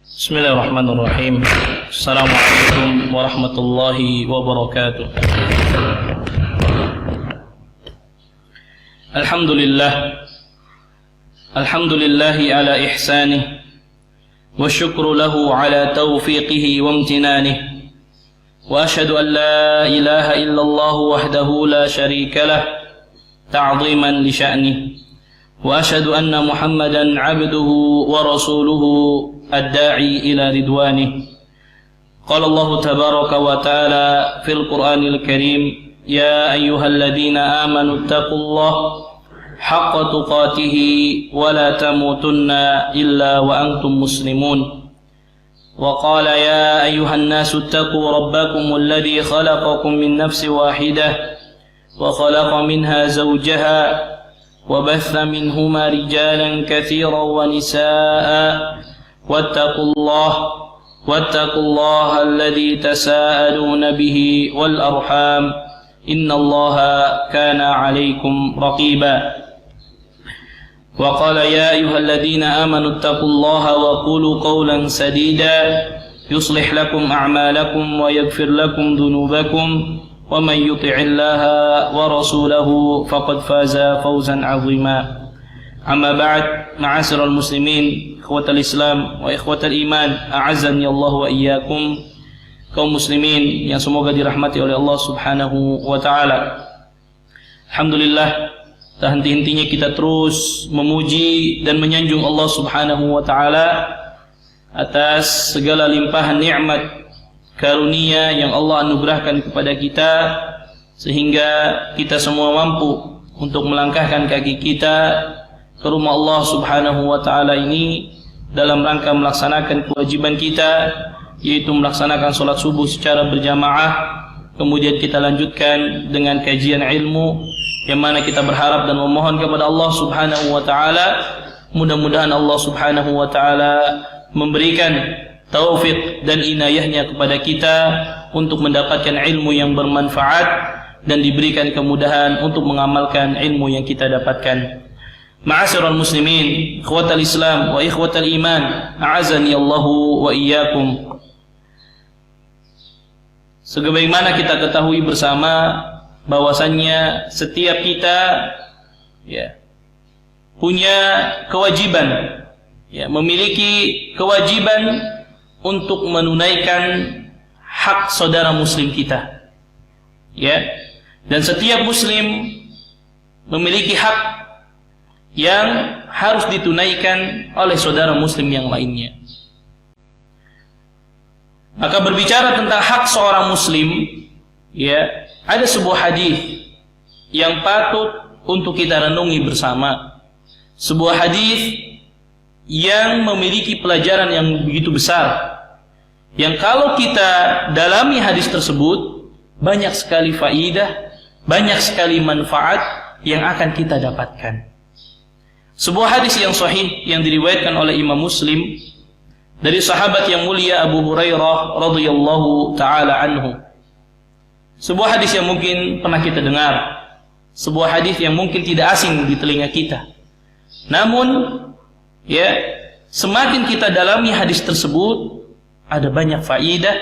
Bismillahirrahmanirrahim. Assalamualaikum warahmatullahi wabarakatuh. Alhamdulillahi ala ihsanih wa syukru lahu ala taufiqihi wa amtinanih. Wa ashhadu an la ilaha illallah wahdahu la syarika lah ta'ziman li sya'nih. Wa ashhadu anna Muhammadan 'abduhu wa rasuluhu الداعي إلى رضوانه. قال الله تبارك وتعالى في القرآن الكريم: يا أيها الذين آمنوا اتقوا الله حق تقاته ولا تموتن إلا وأنتم مسلمون. وقال: يا أيها الناس اتقوا ربكم الذي خلقكم من نفس واحدة وخلق منها زوجها وبث منهما رجالا كثيرا ونساء واتقوا الله الذي تساءلون به والأرحام إن الله كان عليكم رقيبا. وقال: يا أيها الذين آمنوا اتقوا الله وقولوا قولا سديدا يصلح لكم أعمالكم ويغفر لكم ذنوبكم ومن يطع الله ورسوله فقد فاز فوزا عظيما. Amma ba'd, ma'asyiral muslimin, ikhwatal Islam wa ikhwatal iman, a'azzani Allah wa iyyakum, kaum muslimin yang semoga dirahmati oleh Allah Subhanahu wa taala. Alhamdulillah, tak henti-hentinya kita terus memuji dan menyanjung Allah Subhanahu wa taala atas segala limpahan nikmat karunia yang Allah anugerahkan kepada kita sehingga kita semua mampu untuk melangkahkan kaki kita ke rumah Allah Subhanahu wa taala ini dalam rangka melaksanakan kewajiban kita, yaitu melaksanakan salat subuh secara berjamaah. Kemudian kita lanjutkan dengan kajian ilmu yang mana kita berharap dan memohon kepada Allah Subhanahu wa taala, mudah-mudahan Allah Subhanahu wa taala memberikan taufik dan inayahnya kepada kita untuk mendapatkan ilmu yang bermanfaat dan diberikan kemudahan untuk mengamalkan ilmu yang kita dapatkan. Ma'asyiral muslimin, ikhwatal Islam wa ikhwatal iman, a'azzani Allahu wa iyyakum. Sebagaimana kita ketahui bersama bahwasannya setiap kita punya kewajiban, memiliki kewajiban untuk menunaikan hak saudara muslim kita. Dan setiap muslim memiliki hak yang harus ditunaikan oleh saudara muslim yang lainnya. Maka berbicara tentang hak seorang muslim, ada sebuah hadis yang patut untuk kita renungi bersama. Sebuah hadis yang memiliki pelajaran yang begitu besar, yang kalau kita dalami hadis tersebut, banyak sekali faidah, banyak sekali manfaat yang akan kita dapatkan. Sebuah hadis yang sahih yang diriwayatkan oleh Imam Muslim dari sahabat yang mulia Abu Hurairah radhiyallahu taala anhu. Sebuah hadis yang mungkin pernah kita dengar, sebuah hadis yang mungkin tidak asing di telinga kita. Namun, semakin kita dalami hadis tersebut, ada banyak faidah,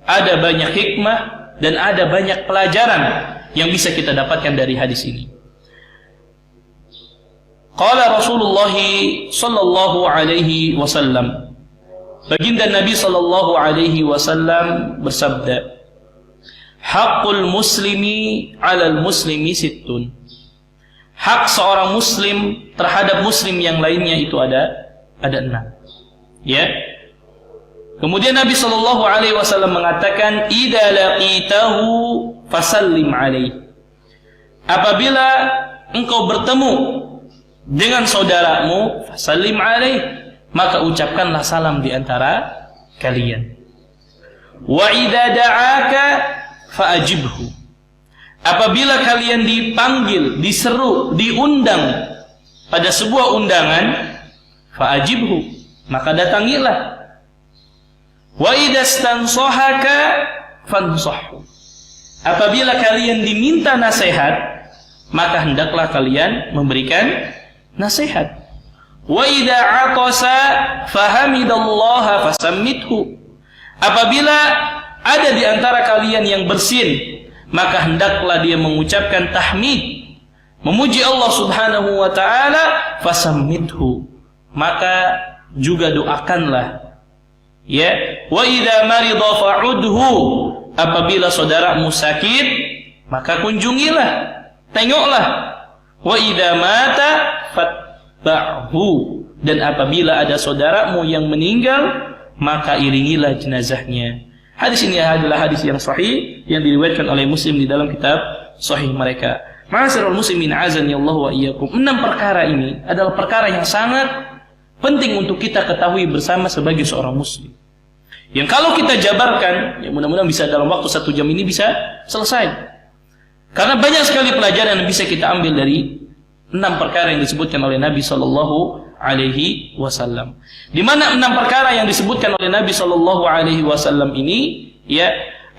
ada banyak hikmah, dan ada banyak pelajaran yang bisa kita dapatkan dari hadis ini. Qala Rasulullah sallallahu alaihi wasallam, baginda Nabi sallallahu alaihi wasallam bersabda, haqqul muslimi 'alal muslimi sittun. Hak seorang muslim terhadap muslim yang lainnya itu ada 6. Kemudian Nabi sallallahu alaihi wasallam mengatakan, idza laqitahu fasallim alaihi. Apabila engkau bertemu dengan saudaramu, fasallim alaih, maka ucapkanlah salam di antara kalian. Wa idza da'aka fa'ajibhu. Apabila kalian dipanggil, diseru, diundang pada sebuah undangan, fa'ajibhu, maka datangilah. Wa idza stansahaka fansahhu. Apabila kalian diminta nasihat, maka hendaklah kalian memberikan nasihat. Wa idza 'atasa fahamidallaha fasammithu. Apabila ada di antara kalian yang bersin, maka hendaklah dia mengucapkan tahmid, memuji Allah Subhanahu wa taala, fasammithu, maka juga doakanlah. Ya, wa idza marida fa'udhu, apabila saudaramu sakit, maka kunjungilah, tengoklah. Wa idza mata fatba'hu, dan apabila ada saudaramu yang meninggal, maka iringilah jenazahnya. Hadis ini adalah hadis yang sahih yang diriwayatkan oleh Muslim di dalam kitab sahih mereka. Ma'asyiral muslimin azani Allah wa iyyakum. 6 perkara ini adalah perkara yang sangat penting untuk kita ketahui bersama sebagai seorang muslim. Yang kalau kita jabarkan, ya mudah-mudahan bisa dalam waktu 1 jam ini bisa selesai. Karena banyak sekali pelajaran yang bisa kita ambil dari 6 perkara yang disebutkan oleh Nabi sallallahu alaihi wasallam. Di mana 6 perkara yang disebutkan oleh Nabi sallallahu alaihi wasallam ini ya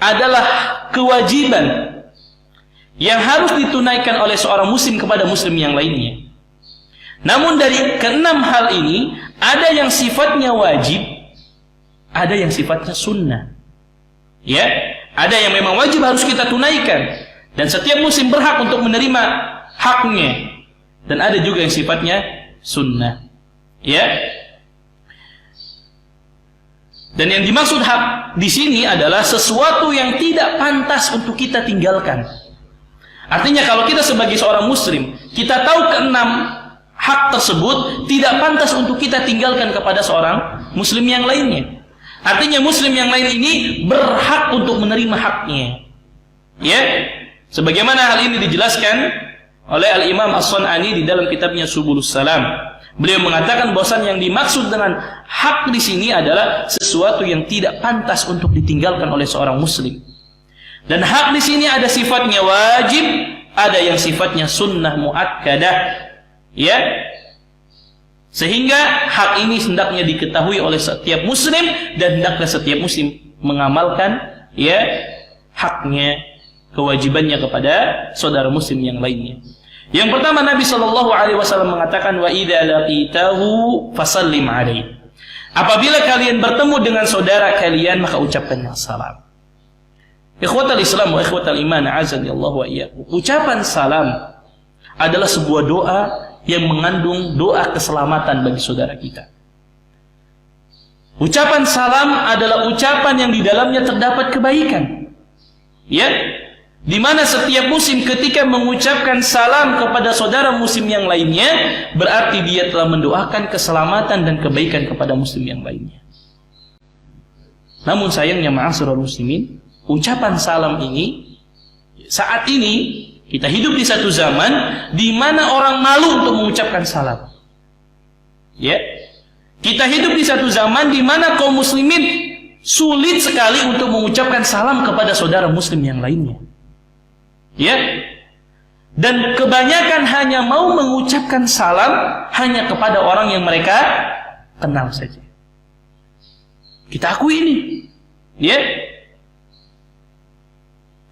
adalah kewajiban yang harus ditunaikan oleh seorang muslim kepada muslim yang lainnya. Namun dari ke-6 hal ini ada yang sifatnya wajib, ada yang sifatnya sunnah. Ya, ada yang memang wajib harus kita tunaikan dan setiap muslim berhak untuk menerima haknya, dan ada juga yang sifatnya sunnah. Ya. Dan yang dimaksud hak di sini adalah sesuatu yang tidak pantas untuk kita tinggalkan. Artinya kalau kita sebagai seorang muslim, kita tahu ke-6 hak tersebut tidak pantas untuk kita tinggalkan kepada seorang muslim yang lainnya. Artinya muslim yang lain ini berhak untuk menerima haknya. Ya. Sebagaimana hal ini dijelaskan oleh Al-Imam As-Sun'ani di dalam kitabnya Subulus Salam. Beliau mengatakan bahwasan yang dimaksud dengan hak di sini adalah sesuatu yang tidak pantas untuk ditinggalkan oleh seorang muslim. Dan hak di sini ada sifatnya wajib, ada yang sifatnya sunnah muakkadah. Ya. Sehingga hak ini hendaknya diketahui oleh setiap muslim dan hendaklah setiap muslim mengamalkan ya haknya, kewajibannya kepada saudara muslim yang lainnya. Yang pertama, Nabi sallallahu alaihi wasallam mengatakan, wa idza laqitahu fasallim alaihi. Apabila kalian bertemu dengan saudara kalian, maka ucapkanlah salam. Ikhwatal Islam wa ikhwatal iman, azani Allah wa iyyakum. Ucapan salam adalah sebuah doa yang mengandung doa keselamatan bagi saudara kita. Ucapan salam adalah ucapan yang di dalamnya terdapat kebaikan. Ya, di mana setiap muslim ketika mengucapkan salam kepada saudara muslim yang lainnya, berarti dia telah mendoakan keselamatan dan kebaikan kepada muslim yang lainnya. Namun sayangnya ma'asyiral muslimin, ucapan salam ini saat ini kita hidup di satu zaman di mana orang malu untuk mengucapkan salam. Ya. Kita hidup di satu zaman di mana kaum muslimin sulit sekali untuk mengucapkan salam kepada saudara muslim yang lainnya. Ya. Dan kebanyakan hanya mau mengucapkan salam hanya kepada orang yang mereka kenal saja. Kita akui ini. Ya.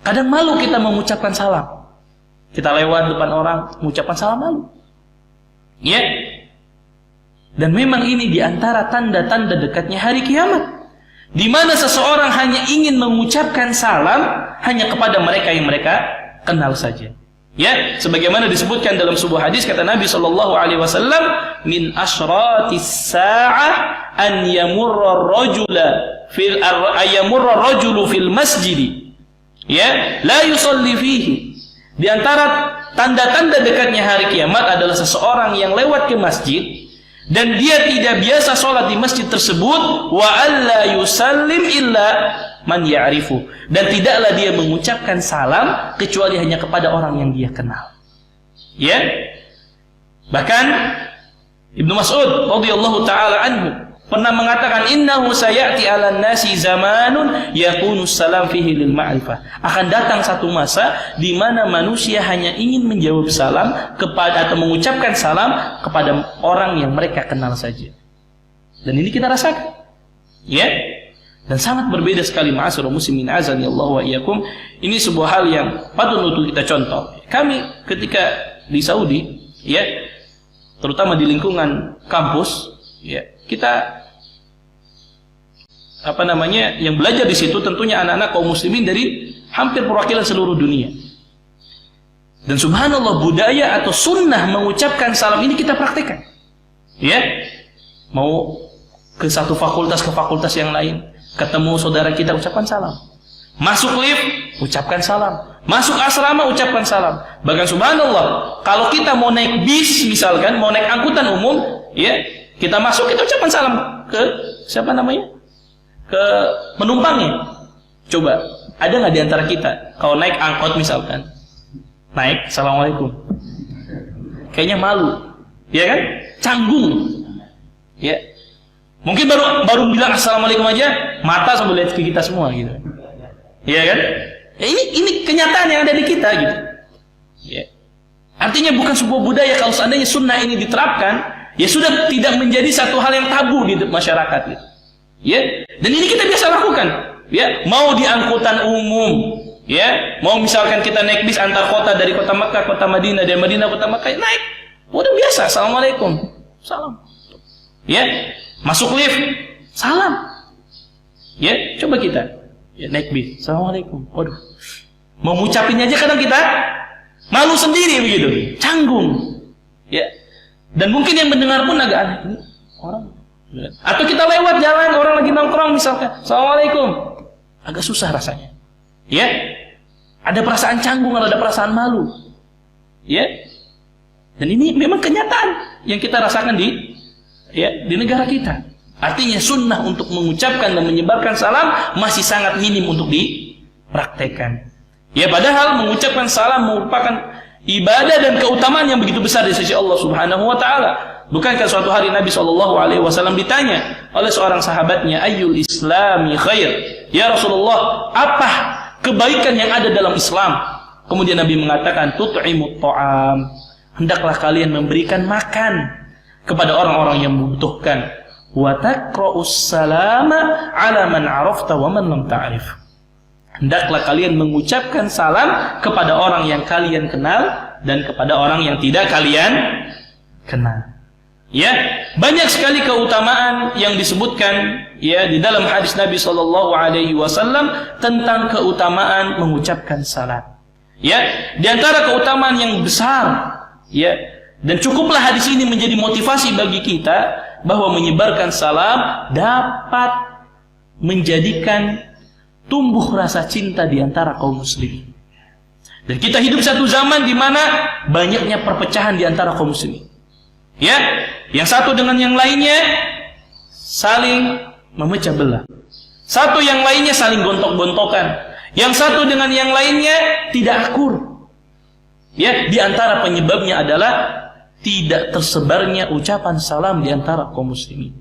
Kadang malu kita mengucapkan salam. Kita lewat depan orang mengucapkan salam malu. Ya. Dan memang ini diantara tanda-tanda dekatnya hari kiamat, di mana seseorang hanya ingin mengucapkan salam hanya kepada mereka yang mereka kenal saja. Ya, sebagaimana disebutkan dalam sebuah hadis kata Nabi sallallahu alaihi wasallam, min asyratis sa'ah an yamurra ar-rajulu fil masjid. Ya, la yusalli fihi. Di antara tanda-tanda dekatnya hari kiamat adalah seseorang yang lewat ke masjid dan dia tidak biasa sholat di masjid tersebut, wa alla yusallim illa man ya'rifu, dan tidaklah dia mengucapkan salam kecuali hanya kepada orang yang dia kenal. Ya. Bahkan Ibnu Mas'ud radhiyallahu taala anhu pernah mengatakan, innahu sayati 'alan nasi zamanun yakunu salam fihi lil ma'rifah. Akan datang satu masa di mana manusia hanya ingin menjawab salam kepada atau mengucapkan salam kepada orang yang mereka kenal saja. Dan ini kita rasakan. Ya. Dan sangat berbeda sekali ma'asyiral muslimin azani Allah wa iyyakum. Ini sebuah hal yang patut untuk kita contoh. Kami ketika di Saudi, ya, terutama di lingkungan kampus, ya, kita yang belajar di situ tentunya anak-anak kaum muslimin dari hampir perwakilan seluruh dunia. Dan subhanallah, budaya atau sunnah mengucapkan salam ini kita praktekkan. Ya, mau ke satu fakultas ke fakultas yang lain, ketemu saudara kita ucapkan salam. Masuk lift, ucapkan salam. Masuk asrama, ucapkan salam. Bahkan subhanallah, kalau kita mau naik bis misalkan, mau naik angkutan umum, ya, kita masuk, kita ucapkan salam ke siapa namanya? Ke penumpangnya. Coba, ada nggak di antara kita kalau naik angkot misalkan, naik, assalamualaikum, kayaknya malu, ya kan? Canggung, ya. Mungkin baru bilang assalamualaikum aja, mata sambil lihat ke kita semua, gitu, ya kan? Ya, ini kenyataan yang ada di kita, gitu. Ya. Artinya bukan sebuah budaya. Kalau seandainya sunnah ini diterapkan, ya sudah tidak menjadi satu hal yang tabu di masyarakat, gitu. Ya, dan ini kita biasa lakukan. Ya, mau di angkutan umum, ya, mau misalkan kita naik bis antar kota dari kota Makkah, kota Madinah, dari Madinah kota Makkah, naik, udah biasa, assalamualaikum, salam. Ya, masuk lift, salam. Ya, coba kita, ya, naik bis, assalamualaikum. Waduh, mau ngucapin aja kadang kita malu sendiri begitu, canggung. Ya, dan mungkin yang mendengar pun agak aneh, ini orang. Atau kita lewat jalan, orang lagi nongkrong misalkan, assalamualaikum, agak susah rasanya, ya, ada perasaan canggung, ada perasaan malu, ya, dan ini memang kenyataan yang kita rasakan di negara kita. Artinya sunnah untuk mengucapkan dan menyebarkan salam masih sangat minim untuk dipraktekkan. Ya, padahal mengucapkan salam merupakan ibadah dan keutamaan yang begitu besar di sisi Allah Subhanahu wa taala. Bukankah suatu hari Nabi SAW ditanya oleh seorang sahabatnya, ayyul islami khair? Ya Rasulullah, apa kebaikan yang ada dalam Islam? Kemudian Nabi mengatakan, tut'imut ta'am. Hendaklah kalian memberikan makan kepada orang-orang yang membutuhkan. Wa taqra'us salama 'ala man 'arafta wa man lam ta'rif. Hendaklah kalian mengucapkan salam kepada orang yang kalian kenal dan kepada orang yang tidak kalian kenal. Ya, banyak sekali keutamaan yang disebutkan, ya, di dalam hadis Nabi SAW tentang keutamaan mengucapkan salam. Ya, di antara keutamaan yang besar, ya, dan cukuplah hadis ini menjadi motivasi bagi kita bahwa menyebarkan salam dapat menjadikan tumbuh rasa cinta di antara kaum muslimin. Dan kita hidup satu zaman di mana banyaknya perpecahan di antara kaum muslimin. Ya, yang satu dengan yang lainnya saling memecah belah. Satu yang lainnya saling gontok-gontokan. Yang satu dengan yang lainnya tidak akur. Ya, di antara penyebabnya adalah tidak tersebarnya ucapan salam di antara kaum muslimin.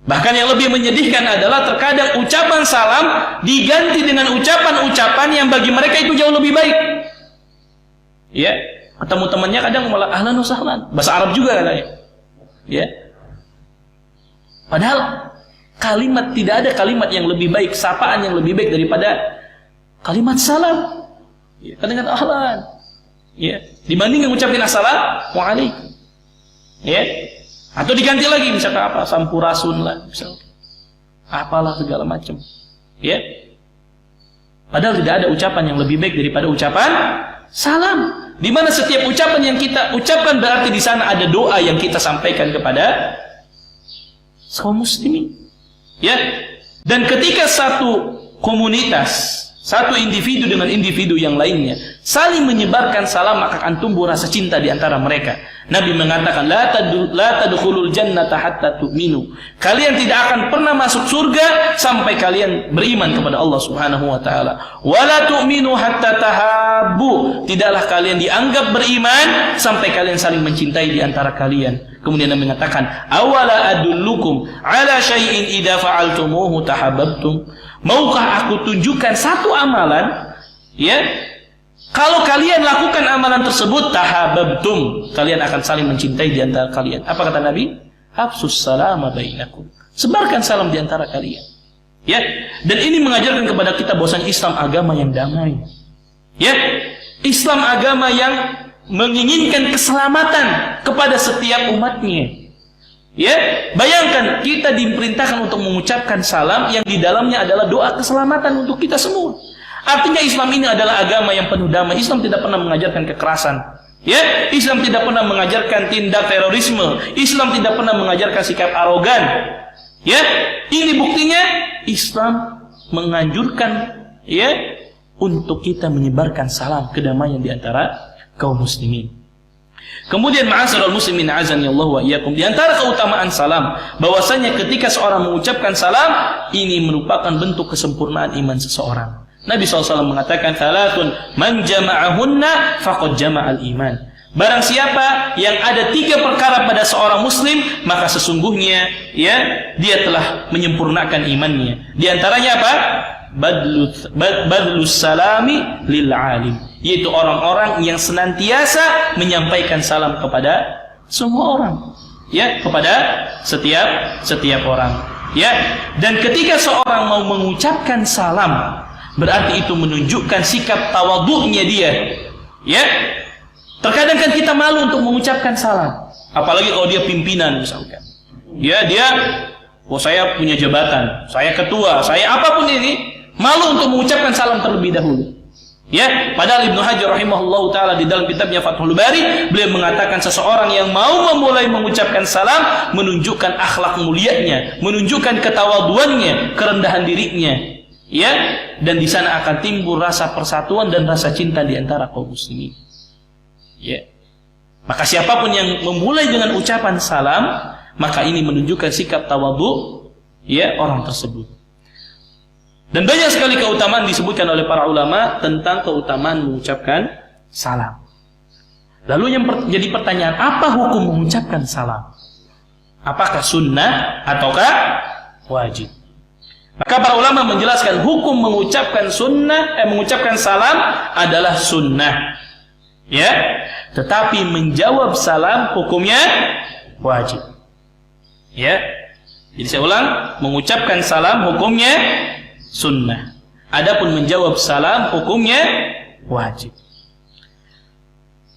Bahkan yang lebih menyedihkan adalah terkadang ucapan salam diganti dengan ucapan-ucapan yang bagi mereka itu jauh lebih baik. Ya, ketemu temannya kadang malah ahlan wa sahlan, bahasa Arab juga katanya. Ya. Padahal tidak ada kalimat yang lebih baik, sapaan yang lebih baik daripada kalimat salam. Ya, kadang ahlan. Ya, dibanding ngucapin assalamualaikum. Ya. Atau diganti lagi misalkan apa? Sampurasun lah, misalkan. Apalah segala macam. Ya. Padahal tidak ada ucapan yang lebih baik daripada ucapan salam. Di mana setiap ucapan yang kita ucapkan berarti di sana ada doa yang kita sampaikan kepada kaum muslimin. Ya. Dan ketika satu komunitas, satu individu dengan individu yang lainnya saling menyebarkan salam, maka akan tumbuh rasa cinta di antara mereka. Nabi mengatakan, la tadkhulul jannata hatta tu'minu. Kalian tidak akan pernah masuk surga sampai kalian beriman kepada Allah Subhanahu wa taala. Wa la tu'minu hatta tahabbu. Tidaklah kalian dianggap beriman sampai kalian saling mencintai di antara kalian. Kemudian Nabi mengatakan, awala adullukum ala syai'in idza fa'altumuhu tahabbtum. Maukah aku tunjukkan satu amalan, ya, kalau kalian lakukan amalan tersebut tahabbtum, kalian akan saling mencintai di antara kalian. Apa kata Nabi? Hafsus salama bainakum. Sebarkan salam di antara kalian. Ya, dan ini mengajarkan kepada kita bahwasanya Islam agama yang damai. Ya, Islam agama yang menginginkan keselamatan kepada setiap umatnya. Ya, bayangkan kita diperintahkan untuk mengucapkan salam yang di dalamnya adalah doa keselamatan untuk kita semua. Artinya Islam ini adalah agama yang penuh damai. Islam tidak pernah mengajarkan kekerasan. Ya, Islam tidak pernah mengajarkan tindak terorisme. Islam tidak pernah mengajarkan sikap arogan. Ya, ini buktinya Islam menganjurkan ya untuk kita menyebarkan salam kedamaian di antara kaum muslimin. Kemudian ma'asyiral muslimin azani Allah wa iyyakum, di antara keutamaan salam bahwasanya ketika seorang mengucapkan salam ini merupakan bentuk kesempurnaan iman seseorang. Nabi SAW mengatakan salatun man jama'ahunna faqad jama'al iman. Barang siapa yang ada 3 perkara pada seorang muslim, maka sesungguhnya ya dia telah menyempurnakan imannya. Di antaranya apa? Badlus salami lil alim, yaitu orang-orang yang senantiasa menyampaikan salam kepada semua orang, ya, kepada setiap orang, ya. Dan ketika seorang mau mengucapkan salam, berarti itu menunjukkan sikap tawadhu'nya dia, ya. Terkadang kan kita malu untuk mengucapkan salam, apalagi kalau dia pimpinan misalkan, ya, dia, oh saya punya jabatan, saya ketua, saya apapun ini, malu untuk mengucapkan salam terlebih dahulu. Ya, padahal Ibnu Hajar rahimahullahu taala di dalam kitabnya Fathul Bari, beliau mengatakan seseorang yang mau memulai mengucapkan salam menunjukkan akhlak mulianya, menunjukkan ketawaduannya, kerendahan dirinya, ya, dan di sana akan timbul rasa persatuan dan rasa cinta di antara kaum muslimin. Ya. Maka siapapun yang memulai dengan ucapan salam, maka ini menunjukkan sikap tawadhu ya orang tersebut. Dan banyak sekali keutamaan disebutkan oleh para ulama tentang keutamaan mengucapkan salam. Lalu yang jadi pertanyaan, apa hukum mengucapkan salam? Apakah sunnah ataukah wajib? Maka para ulama menjelaskan hukum mengucapkan mengucapkan salam adalah sunnah. Ya, tetapi menjawab salam hukumnya wajib. Ya. Jadi saya ulang, mengucapkan salam hukumnya sunnah. Adapun menjawab salam hukumnya wajib.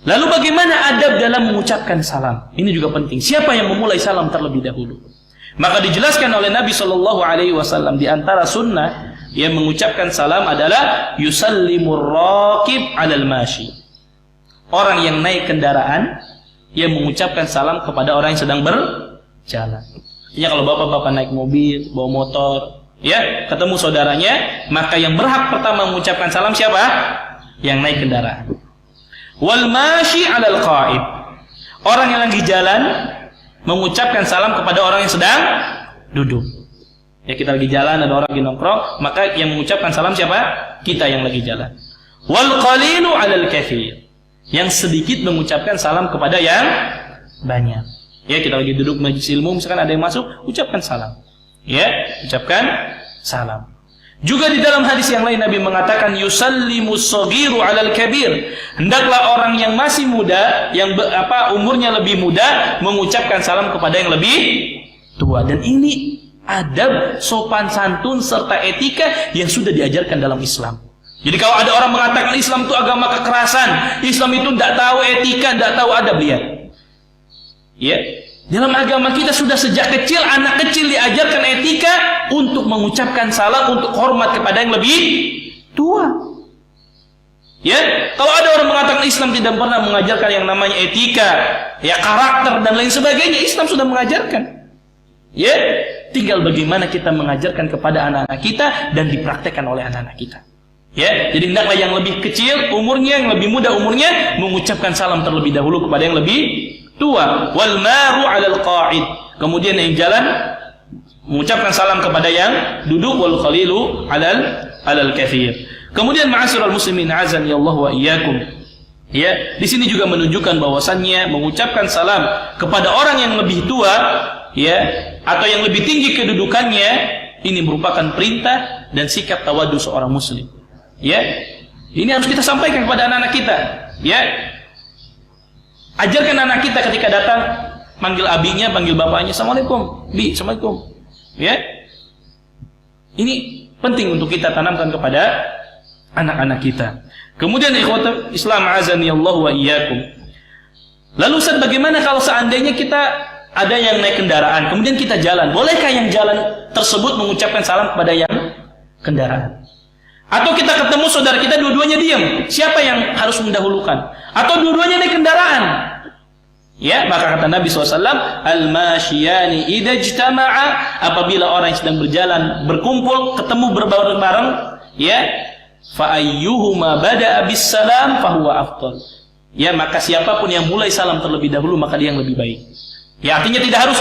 Lalu bagaimana adab dalam mengucapkan salam? Ini juga penting. Siapa yang memulai salam terlebih dahulu? Maka dijelaskan oleh Nabi Shallallahu Alaihi Wasallam di antara sunnah yang mengucapkan salam adalah yusallimur raqib alal mashi. Orang yang naik kendaraan yang mengucapkan salam kepada orang yang sedang berjalan. Ya, kalau bapak-bapak naik mobil, bawa motor, ya, ketemu saudaranya, maka yang berhak pertama mengucapkan salam siapa? Yang naik kendaraan. Wal mashi 'alal qa'id. Orang yang lagi jalan mengucapkan salam kepada orang yang sedang duduk. Ya, kita lagi jalan, ada orang lagi nongkrong, maka yang mengucapkan salam siapa? Kita yang lagi jalan. Wal qalilu 'alal katsir. Yang sedikit mengucapkan salam kepada yang banyak. Ya, kita lagi duduk majelis ilmu, misalkan ada yang masuk, ucapkan salam. Ya, ucapkan salam. Juga di dalam hadis yang lain Nabi mengatakan yusallimus saghiru 'alal kabir. Hendaklah orang yang masih muda, yang umurnya lebih muda, mengucapkan salam kepada yang lebih tua. Dan ini adab, sopan santun serta etika yang sudah diajarkan dalam Islam. Jadi kalau ada orang mengatakan Islam itu agama kekerasan, Islam itu tidak tahu etika, tidak tahu adab, lihat. Ya, dalam agama kita sudah sejak kecil, anak kecil diajarkan etika untuk mengucapkan salam, untuk hormat kepada yang lebih tua. Ya, kalau ada orang mengatakan Islam tidak pernah mengajarkan yang namanya etika, ya karakter dan lain sebagainya, Islam sudah mengajarkan. Ya, tinggal bagaimana kita mengajarkan kepada anak-anak kita dan dipraktekkan oleh anak-anak kita. Ya, jadi hendaklah yang lebih kecil umurnya, yang lebih muda umurnya, mengucapkan salam terlebih dahulu kepada yang lebih tua. Wal maru 'alal qa'id. Kemudian yang jalan mengucapkan salam kepada yang duduk. Wal qalilu 'alal katsir. Kemudian ma'asyiral muslimin azani Allah wa iyyakum. Ya, di sini juga menunjukkan bahwasannya mengucapkan salam kepada orang yang lebih tua, ya, atau yang lebih tinggi kedudukannya, ini merupakan perintah dan sikap tawadhu seorang muslim. Ya, ini harus kita sampaikan kepada anak-anak kita. Ya, ajarkan anak kita ketika datang, panggil abinya, panggil bapaknya, assalamualaikum, bi, assalamualaikum. Ya, ini penting untuk kita tanamkan kepada anak-anak kita. Kemudian ikhwatul Islam azani Allah wa iyyakum. Lalu Ustaz, bagaimana kalau seandainya kita ada yang naik kendaraan, kemudian kita jalan, bolehkah yang jalan tersebut mengucapkan salam kepada yang kendaraan? Atau kita ketemu saudara kita dua-duanya diam, siapa yang harus mendahulukan? Atau dua-duanya naik kendaraan? Ya, maka kata Nabi SAW, al-masyiyani idza ijtama'a, apabila orang yang sedang berjalan berkumpul, ketemu berbareng-bareng, ya, fa ayyuhuma bada'a bis salam fa huwa afdal. Ya, maka siapapun yang mulai salam terlebih dahulu maka dia yang lebih baik. Ya, artinya tidak harus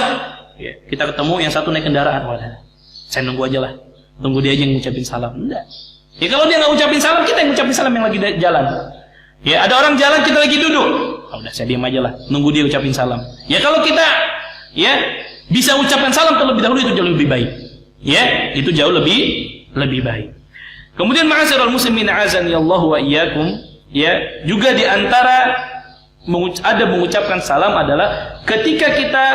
ya, kita ketemu yang satu naik kendaraan, wadah, saya nunggu aja lah, tunggu dia aja yang ngucapin salam. Enggak. Ya, kalau dia nggak ngucapin salam, kita yang ngucapin salam yang lagi jalan. Ya, ada orang jalan, kita lagi duduk, oh, udah saya diam aja lah, nunggu dia ucapin salam. Ya, kalau kita ya bisa ucapkan salam terlebih dahulu, itu jauh lebih baik. Ya, itu jauh lebih baik. Kemudian ma'asyiral muslimin azani Allah wa iyyakum, ya, juga di antara ada mengucapkan salam adalah ketika kita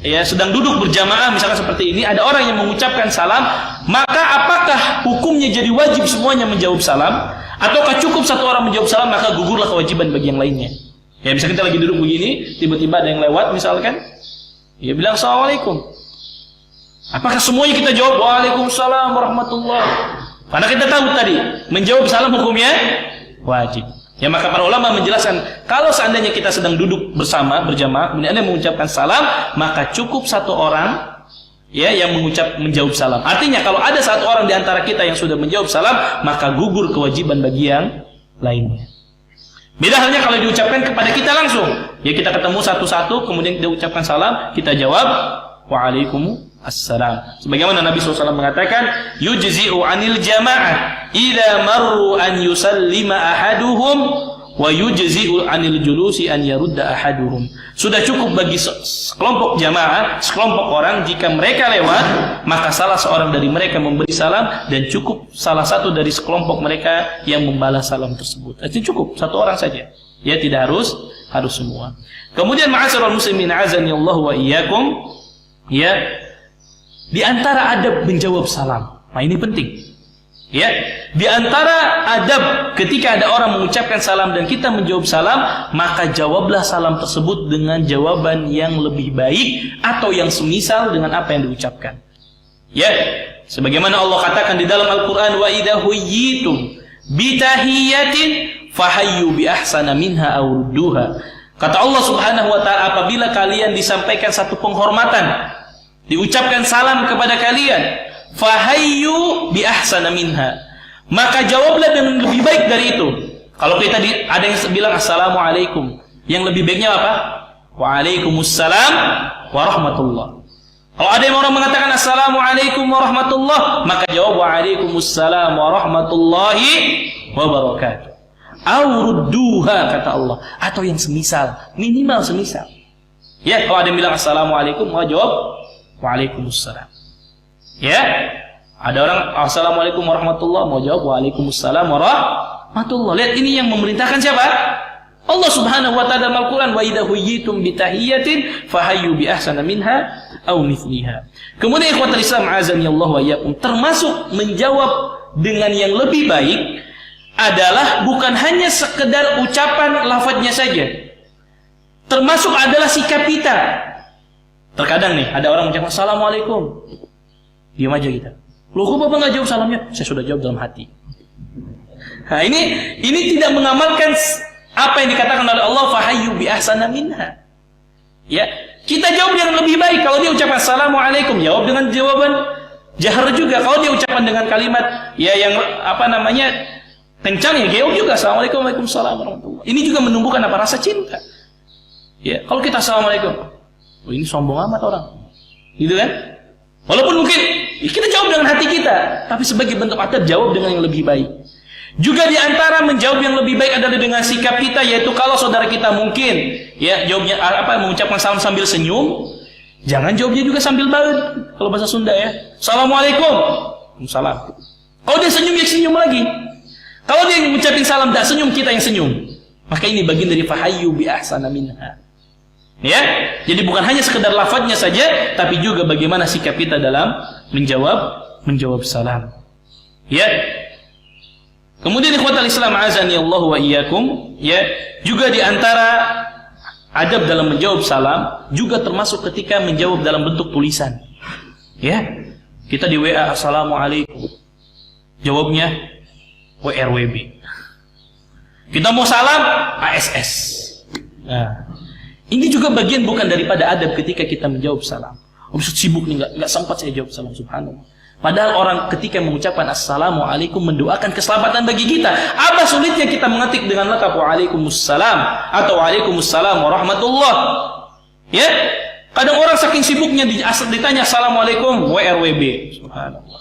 ya sedang duduk berjamaah, misalkan seperti ini, ada orang yang mengucapkan salam, maka apakah hukumnya jadi wajib semuanya menjawab salam, ataukah cukup satu orang menjawab salam maka gugurlah kewajiban bagi yang lainnya? Ya, misalkan kita lagi duduk begini, tiba-tiba ada yang lewat misalkan, ya bilang assalamualaikum, apakah semuanya kita jawab waalaikumsalam warahmatullahi? Karena kita tahu tadi menjawab salam hukumnya wajib. Ya, maka para ulama menjelaskan kalau seandainya kita sedang duduk bersama berjamaah kemudian ada yang mengucapkan salam, maka cukup satu orang ya yang menjawab salam. Artinya kalau ada satu orang di antara kita yang sudah menjawab salam, maka gugur kewajiban bagi yang lainnya. Beda halnya kalau diucapkan kepada kita langsung. Ya, kita ketemu satu-satu kemudian dia ucapkan salam, kita jawab waalaikumsalam. Sebagaimana Nabi SAW mengatakan, yujzi'u 'anil jama'ah idza marru an yusallima ahaduhum wa yujzi'u 'anil julusi an yarudda ahaduhum. Sudah cukup bagi sekelompok jamaah, sekelompok orang jika mereka lewat, maka salah seorang dari mereka memberi salam dan cukup salah satu dari sekelompok mereka yang membalas salam tersebut. Itu cukup satu orang saja. Ya, tidak harus semua. Kemudian ma'asyiral muslimin azani Allah wa iyyakum, ya, di antara adab menjawab salam. Nah, ini penting. Ya, di antara adab ketika ada orang mengucapkan salam dan kita menjawab salam, maka jawablah salam tersebut dengan jawaban yang lebih baik atau yang semisal dengan apa yang diucapkan. Ya, sebagaimana Allah katakan di dalam Al-Qur'an, wa idza huyyitum bi tahiyyatin fahayyu bi ahsana minha aw rudduha. Kata Allah Subhanahu wa taala, apabila kalian disampaikan satu penghormatan, diucapkan salam kepada kalian, fahayyu bi ahsana minha, maka jawablah dengan lebih baik dari itu. Kalau kita ada yang bilang assalamualaikum, yang lebih baiknya apa? Waalaikumsalam warahmatullah. Kalau ada yang orang mengatakan assalamualaikum warahmatullah, maka jawab waalaikumsalam warahmatullahi wabarakatuh. Aurudduha, kata Allah, atau yang semisal, minimal semisal. Ya, kalau ada yang bilang assalamualaikum, mau jawab waalaikumsalam. Ya, ada orang assalamualaikum warahmatullah, mau jawab waalaikumsalam warahmatullah. Lihat, ini yang memerintahkan siapa? Allah Subhanahu wa taala dalam Al-Qur'an, wa idza huyyitum bi tahiyyatin fahayyu bi ahsana minha aw mithliha. Kemudian ikhwatul Islam azani Allah wa iyyakum, termasuk menjawab dengan yang lebih baik adalah bukan hanya sekedar ucapan lafadznya saja, termasuk adalah sikap kita. Terkadang nih ada orang mengucapkan assalamualaikum, diam aja kita. Loh, kok Bapak nggak jawab salamnya? Saya sudah jawab dalam hati. Nah, ini tidak mengamalkan apa yang dikatakan oleh Allah, fahayyu bi ahsana minha. Ya, kita jawab yang lebih baik. Kalau dia ucapkan assalamualaikum, jawab dengan jawaban jahar juga. Kalau dia ucapkan dengan kalimat ya yang kencang, ya jawab juga assalamualaikum waalaikumsalam warahmatullahi. Ini juga menumbuhkan apa? Rasa cinta. Ya, kalau kita assalamualaikum, oh, ini sombong amat orang, gitu kan? Walaupun mungkin kita jawab dengan hati kita, tapi sebagai bentuk adab jawab dengan yang lebih baik. Juga di antara menjawab yang lebih baik adalah dengan sikap kita, yaitu kalau saudara kita mungkin ya jawabnya mengucapkan salam sambil senyum, jangan jawabnya juga sambil baut. Kalau bahasa Sunda ya, assalamualaikum, salam. Kalau dia senyum, ya senyum lagi. Kalau dia mengucapkan salam tak senyum, kita yang senyum. Maka ini bagian dari fahayyu bi ahsana minha. Ya, jadi bukan hanya sekedar lafadznya saja, tapi juga bagaimana sikap kita dalam menjawab salam. Ya. Kemudian ikhwatal Islam azani Allah wa iyyakum, ya, juga di antara adab dalam menjawab salam juga termasuk ketika menjawab dalam bentuk tulisan. Ya. Kita di WA assalamualaikum. Jawabnya WRWB. Kita mau salam ASS. Nah, ini juga bagian bukan daripada adab ketika kita menjawab salam. Ustaz sibuk nih, enggak sempat saya jawab salam, subhanallah. Padahal orang ketika mengucapkan assalamualaikum mendoakan keselamatan bagi kita. Apa sulitnya kita mengetik dengan lengkap waalaikumsalam atau waalaikumsalam warahmatullah? Ya, kadang orang saking sibuknya ditanya assalamualaikum WRWB. Subhanallah.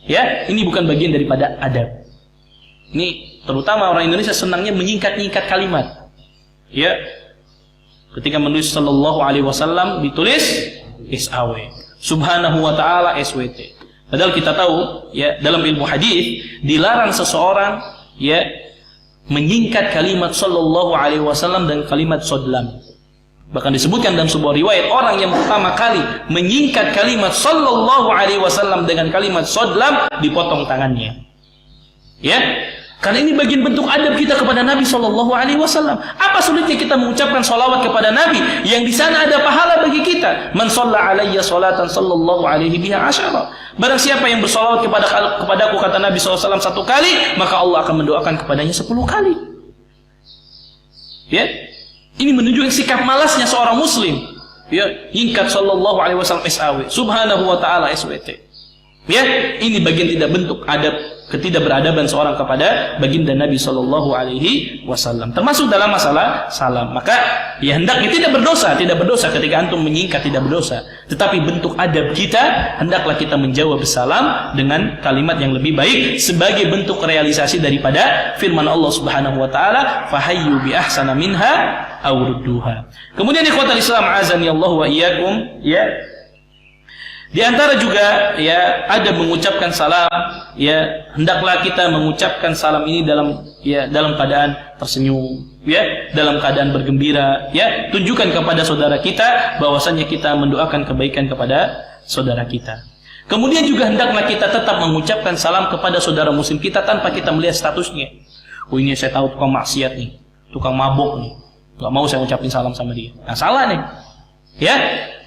Ya, ini bukan bagian daripada adab. Ini terutama orang Indonesia senangnya menyingkat-nyingkat kalimat. Ya, ketika menulis sallallahu alaihi wasallam ditulis SAW, subhanahu wa ta'ala SWT. Padahal kita tahu, ya, dalam ilmu hadis dilarang seseorang, ya, menyingkat kalimat sallallahu alaihi wasallam dan kalimat sodlam. Bahkan disebutkan dalam sebuah riwayat, orang yang pertama kali menyingkat kalimat sallallahu alaihi wasallam dengan kalimat sodlam dipotong tangannya. Ya, karena ini bagian bentuk adab kita kepada Nabi sallallahu alaihi wasallam. Apa sulitnya kita mengucapkan salawat kepada Nabi yang di sana ada pahala bagi kita? Man shalla alayya salatan sallallahu alaihi biha asyara. Barang siapa yang bersalawat kepadaku, kata Nabi SAW, 1 kali, maka Allah akan mendoakan kepadanya 10 kali. Ya, ini menunjukkan sikap malasnya seorang Muslim. Ya, ingkat sallallahu alaihi wasallam SAW, subhanahu wa ta'ala SWT. Ya, ini bagian tidak bentuk adab, ketidakberadaban seorang kepada baginda Nabi sallallahu alaihi wasallam. Termasuk dalam masalah salam. Maka ya hendaknya tidak berdosa ketika antum menyingkat, tidak berdosa. Tetapi bentuk adab kita, hendaklah kita menjawab salam dengan kalimat yang lebih baik sebagai bentuk realisasi daripada firman Allah Subhanahu wa taala, "Fahayyu bi ahsana minha aw rudduha." Kemudian ikhwatal Islam azani Allah wa iyyakum, ya, di antara juga, ya, ada mengucapkan salam, ya, hendaklah kita mengucapkan salam ini dalam, ya, dalam keadaan tersenyum, ya, dalam keadaan bergembira, ya, tunjukkan kepada saudara kita bahwasanya kita mendoakan kebaikan kepada saudara kita. Kemudian juga hendaklah kita tetap mengucapkan salam kepada saudara muslim kita tanpa kita melihat statusnya. Oh, ini saya tahu tukang maksiat nih, tukang mabuk nih, nggak mau saya ucapin salam sama dia. Nah, salah nih. Ya,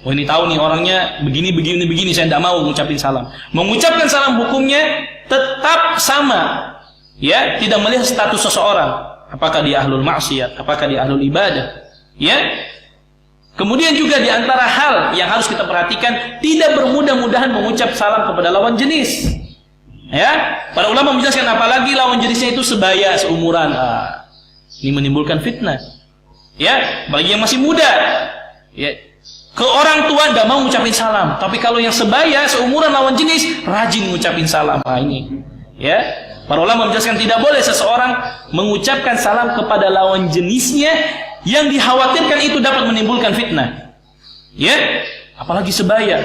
oh ini tahu nih orangnya begini, saya tidak mau mengucapin salam. Mengucapkan salam hukumnya tetap sama, ya, tidak melihat status seseorang, apakah dia ahlul maksiat, apakah dia ahlul ibadah, ya. Kemudian juga di antara hal yang harus kita perhatikan, tidak bermudah-mudahan mengucap salam kepada lawan jenis. Ya, para ulama menjelaskan apalagi lawan jenisnya itu sebaya, seumuran. Ini menimbulkan fitnah. Ya, bagi yang masih muda, ya, ke orang tua tidak mau ngucapin salam, tapi kalau yang sebaya, seumuran lawan jenis, rajin ngucapin salam. Ini, ya, para ulama menjelaskan tidak boleh seseorang mengucapkan salam kepada lawan jenisnya yang dikhawatirkan itu dapat menimbulkan fitnah. Ya, apalagi sebaya.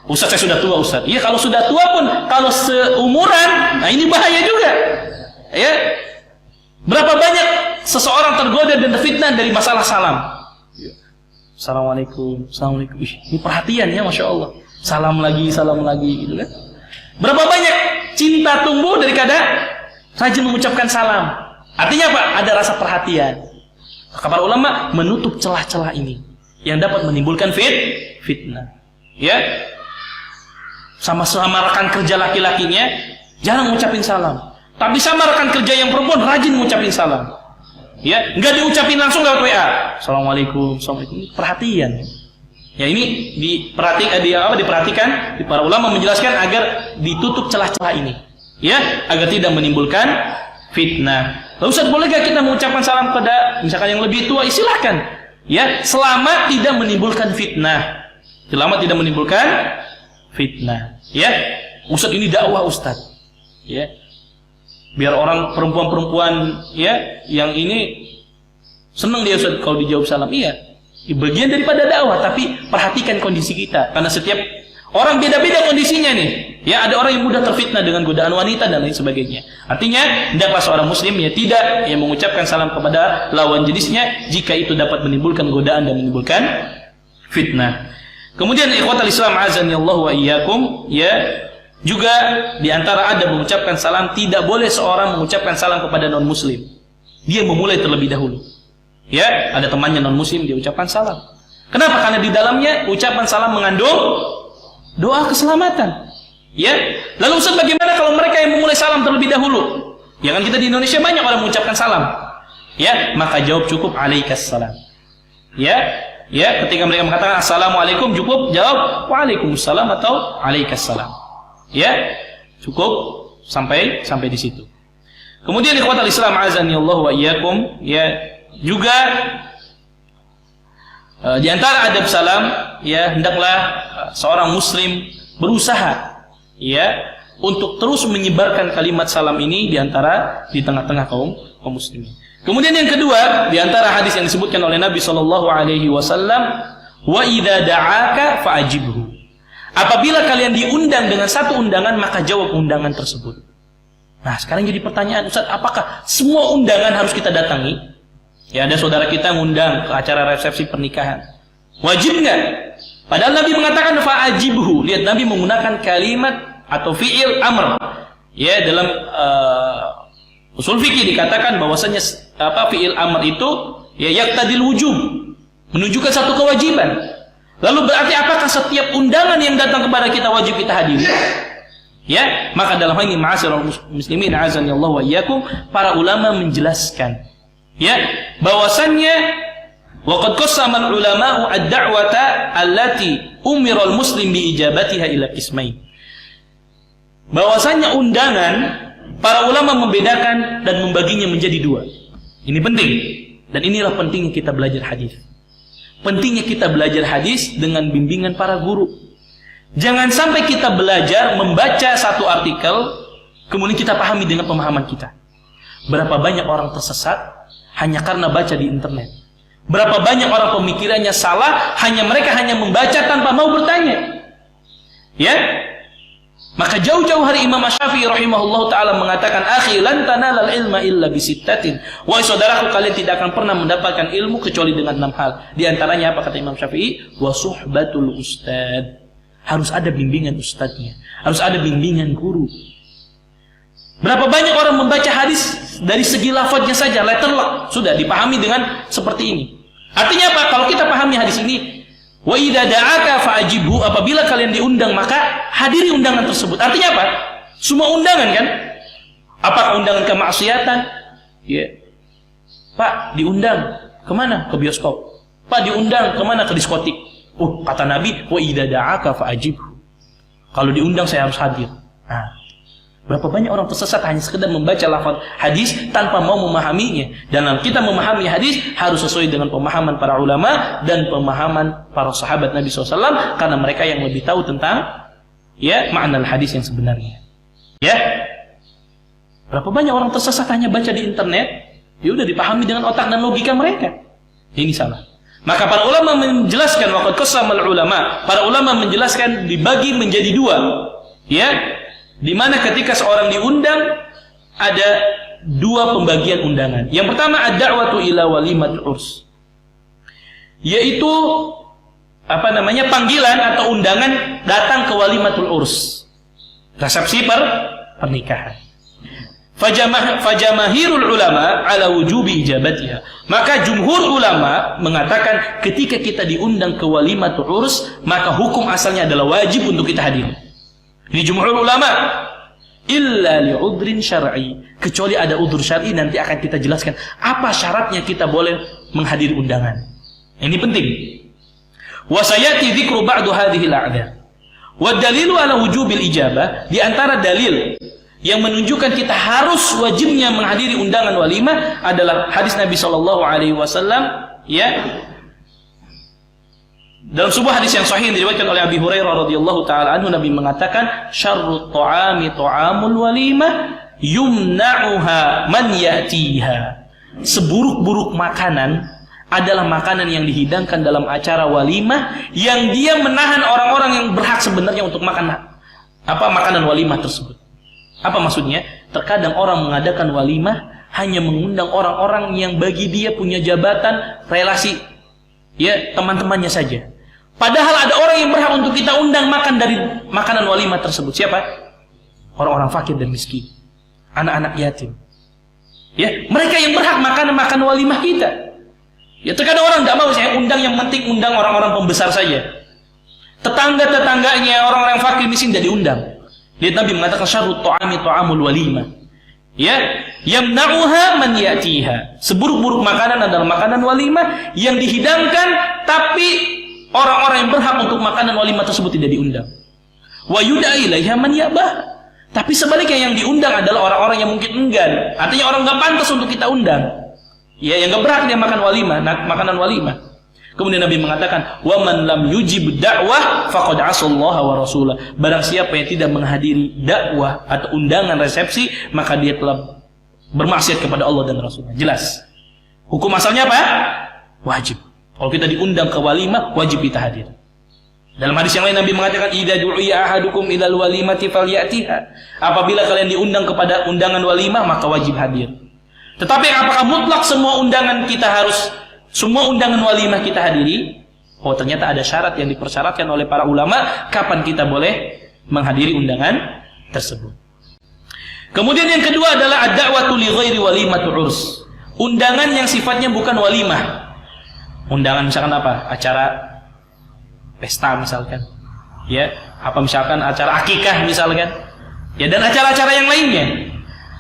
Ustaz, saya sudah tua, Ustaz. Iya, kalau sudah tua pun, kalau seumuran, nah ini bahaya juga. Ya, berapa banyak seseorang tergoda dan terfitnah dari masalah salam. Assalamualaikum, assalamualaikum. Ini perhatian ya, masya Allah. Salam lagi, gitu kan? Berapa banyak cinta tumbuh dari kada rajin mengucapkan salam. Artinya apa? Ada rasa perhatian. Para ulama menutup celah-celah ini yang dapat menimbulkan fitnah. Ya, sama-sama rekan kerja laki-lakinya jarang mengucapin salam, tapi sama rekan kerja yang perempuan rajin mengucapin salam. Ya, enggak diucapin langsung lewat WA. Assalamualaikum, assalamualaikum. Perhatian. Ya, ini diperhatikan. Para ulama menjelaskan agar ditutup celah-celah ini. Ya, agar tidak menimbulkan fitnah. Lalu Ustaz, bolehkah kita mengucapkan salam kepada misalkan yang lebih tua? Silakan. Ya, selama tidak menimbulkan fitnah. Selama tidak menimbulkan fitnah. Ya, Ustaz ini dakwah Ustaz. Ya. Biar orang perempuan-perempuan, ya, yang ini senang dia Ustaz kalau dijawab salam. Iya, bagian daripada dakwah, tapi perhatikan kondisi kita, karena setiap orang beda-beda kondisinya nih. Ya, ada orang yang mudah terfitnah dengan godaan wanita dan lain sebagainya. Artinya, hendaklah seorang muslim ya tidak yang mengucapkan salam kepada lawan jenisnya jika itu dapat menimbulkan godaan dan menimbulkan fitnah. Kemudian ikhwatal Islam azani Allah wa iyyakum, ya, Juga di antara adab mengucapkan salam, tidak boleh seorang mengucapkan salam kepada non-muslim. Dia memulai terlebih dahulu. Ya, ada temannya non-muslim, dia ucapkan salam. Kenapa? Karena di dalamnya ucapan salam mengandung doa keselamatan. Ya, lalu Ustaz, bagaimana kalau mereka yang memulai salam terlebih dahulu? Ya kan kita di Indonesia banyak orang mengucapkan salam. Ya, maka jawab cukup alaikas salam. Ya, ketika mereka mengatakan assalamualaikum, cukup jawab waalaikumsalam atau alaikas salam. Ya, cukup sampai di situ. Kemudian ikhwatal Islam azani Allah wa iyyakum, ya, juga di antara adab salam, ya, hendaklah seorang muslim berusaha, ya, untuk terus menyebarkan kalimat salam ini di tengah-tengah kaum muslimin. Kemudian yang kedua, di antara hadis yang disebutkan oleh Nabi sallallahu alaihi wasallam, wa idza da'aka fa'ajibhu. Apabila kalian diundang dengan satu undangan, maka jawab undangan tersebut. Nah, sekarang jadi pertanyaan, Ustaz, apakah semua undangan harus kita datangi? Ya, ada saudara kita ngundang ke acara resepsi pernikahan. Wajib nggak? Padahal Nabi mengatakan fa'ajibhu. Lihat, Nabi menggunakan kalimat atau fi'il amr. Ya, dalam usul fikih dikatakan bahwasanya fi'il amr itu ya yaqtadil wujub, menunjukkan satu kewajiban. Lalu berarti apakah setiap undangan yang datang kepada kita wajib kita hadiri? Ya, maka dalam hal ini ma'asyiral muslimin azani Allah wa iyyakum, para ulama menjelaskan, ya, bahwasannya waqad qassama al-ulama'u ad-da'wata allati umira al-muslim bi ijabatiha ila qismain. Bahwasannya undangan, para ulama membedakan dan membaginya menjadi dua. Ini penting, dan inilah pentingnya kita belajar hadis. Pentingnya kita belajar hadis dengan bimbingan para guru. Jangan sampai kita belajar membaca satu artikel kemudian kita pahami dengan pemahaman kita. Berapa banyak orang tersesat hanya karena baca di internet. Berapa banyak orang pemikirannya salah mereka hanya membaca tanpa mau bertanya. Ya? Maka jauh-jauh hari Imam Syafi'i rahimahullah ta'ala mengatakan, akhi lan tanalal ilma illa bisittatin. Wahai saudaraku, kalian tidak akan pernah mendapatkan ilmu kecuali dengan 6 hal. Di antaranya apa kata Imam Syafi'i? Wa suhbatul ustad. Harus ada bimbingan ustadznya. Harus ada bimbingan guru. Berapa banyak orang membaca hadis dari segi lafadznya saja, letterlock, sudah dipahami dengan seperti ini. Artinya apa? Kalau kita pahami hadis ini, wa idza da'aka fa'ajibhu, apabila kalian diundang maka hadiri undangan tersebut. Artinya apa? Semua undangan kan? Apakah undangan kemaksiatan? Ya. Pak, diundang kemana? Ke bioskop. Pak, diundang kemana? Ke diskotik. Oh, kata Nabi, wa idza da'aka fa'ajibhu. Kalau diundang saya harus hadir. Nah, berapa banyak orang tersesat hanya sekedar membaca lafaz hadis tanpa mau memahaminya. Dan kita memahami hadis harus sesuai dengan pemahaman para ulama dan pemahaman para sahabat Nabi SAW, karena mereka yang lebih tahu tentang ya makna hadis yang sebenarnya. Ya, berapa banyak orang tersesat hanya baca di internet, ya udah dipahami dengan otak dan logika mereka. Ini salah. Maka para ulama menjelaskan, waqad qassama ulama, para ulama menjelaskan dibagi menjadi dua. Ya, di mana ketika seorang diundang ada dua pembagian undangan. Yang pertama ad-da'watu ila walimatul urs, yaitu panggilan atau undangan datang ke walimatul urs, resepsi pernikahan. Fajamahirul ulama ala wujubi ijabatiha. Maka jumhur ulama mengatakan ketika kita diundang ke walimatul urs, maka hukum asalnya adalah wajib untuk kita hadir. Ini jumhur ulama. Illa li'udrin syar'i, kecuali ada udzur syar'i, nanti akan kita jelaskan apa syaratnya kita boleh menghadiri undangan. Ini penting. Wa sayati dzikru ba'du hadhihi al-a'dad. Wa dalilu ala wujubil ijabah, di antara dalil yang menunjukkan kita harus wajibnya menghadiri undangan walimah adalah hadis Nabi sallallahu alaihi wasallam, ya. Dalam sebuah hadis yang sahih diriwayatkan oleh Abi Hurairah radhiyallahu taala anhu, Nabi mengatakan, syarrut ta'ami ta'amul walimah yumna'uha man ya'tiha. Seburuk-buruk makanan adalah makanan yang dihidangkan dalam acara walimah yang dia menahan orang-orang yang berhak sebenarnya untuk makan makanan walimah tersebut. Apa maksudnya? Terkadang orang mengadakan walimah hanya mengundang orang-orang yang bagi dia punya jabatan, relasi, ya, teman-temannya saja. Padahal ada orang yang berhak untuk kita undang makan dari makanan walimah tersebut. Siapa? orang-orang fakir dan miskin, anak-anak yatim. Ya, mereka yang berhak makan walimah kita. Ya, terkadang orang tidak mau saya undang, yang penting undang orang-orang pembesar saja. Tetangga-tetangganya orang-orang fakir miskin tidak diundang. Lihat Nabi mengatakan syarrut ta'ami ta'amul walimah. Ya, yamna'uha man ya'tiha. Seburuk-buruk makanan adalah makanan walimah yang dihidangkan, tapi orang-orang yang berhak untuk makanan walimah tersebut tidak diundang. Wa yud'a ilaiha man ya'bah. Tapi sebaliknya yang diundang adalah orang-orang yang mungkin enggan. Artinya orang enggak pantas untuk kita undang. Ya, yang enggak berhak dia makan walimah, makanan walimah. Kemudian Nabi mengatakan, "Wa man lam yujib da'wah faqad 'asallaha wa rasulah." Barang siapa yang tidak menghadiri dakwah atau undangan resepsi, maka dia telah bermaksiat kepada Allah dan Rasulnya. Jelas. Hukum asalnya apa? Wajib. Kalau kita diundang ke walimah, wajib kita hadir. Dalam hadis yang lain Nabi mengatakan, "Idza du'iya ahadukum ilal walimati falyatiha." Apabila kalian diundang kepada undangan walimah, maka wajib hadir. Tetapi apakah mutlak semua undangan walimah kita hadiri? Oh, ternyata ada syarat yang dipersyaratkan oleh para ulama kapan kita boleh menghadiri undangan tersebut. Kemudian yang kedua adalah ad-da'watu li ghairi walimatu urs. Undangan yang sifatnya bukan walimah. Undangan misalkan apa? Acara pesta misalkan. Ya, apa misalkan acara akikah misalkan. Ya, dan acara-acara yang lainnya.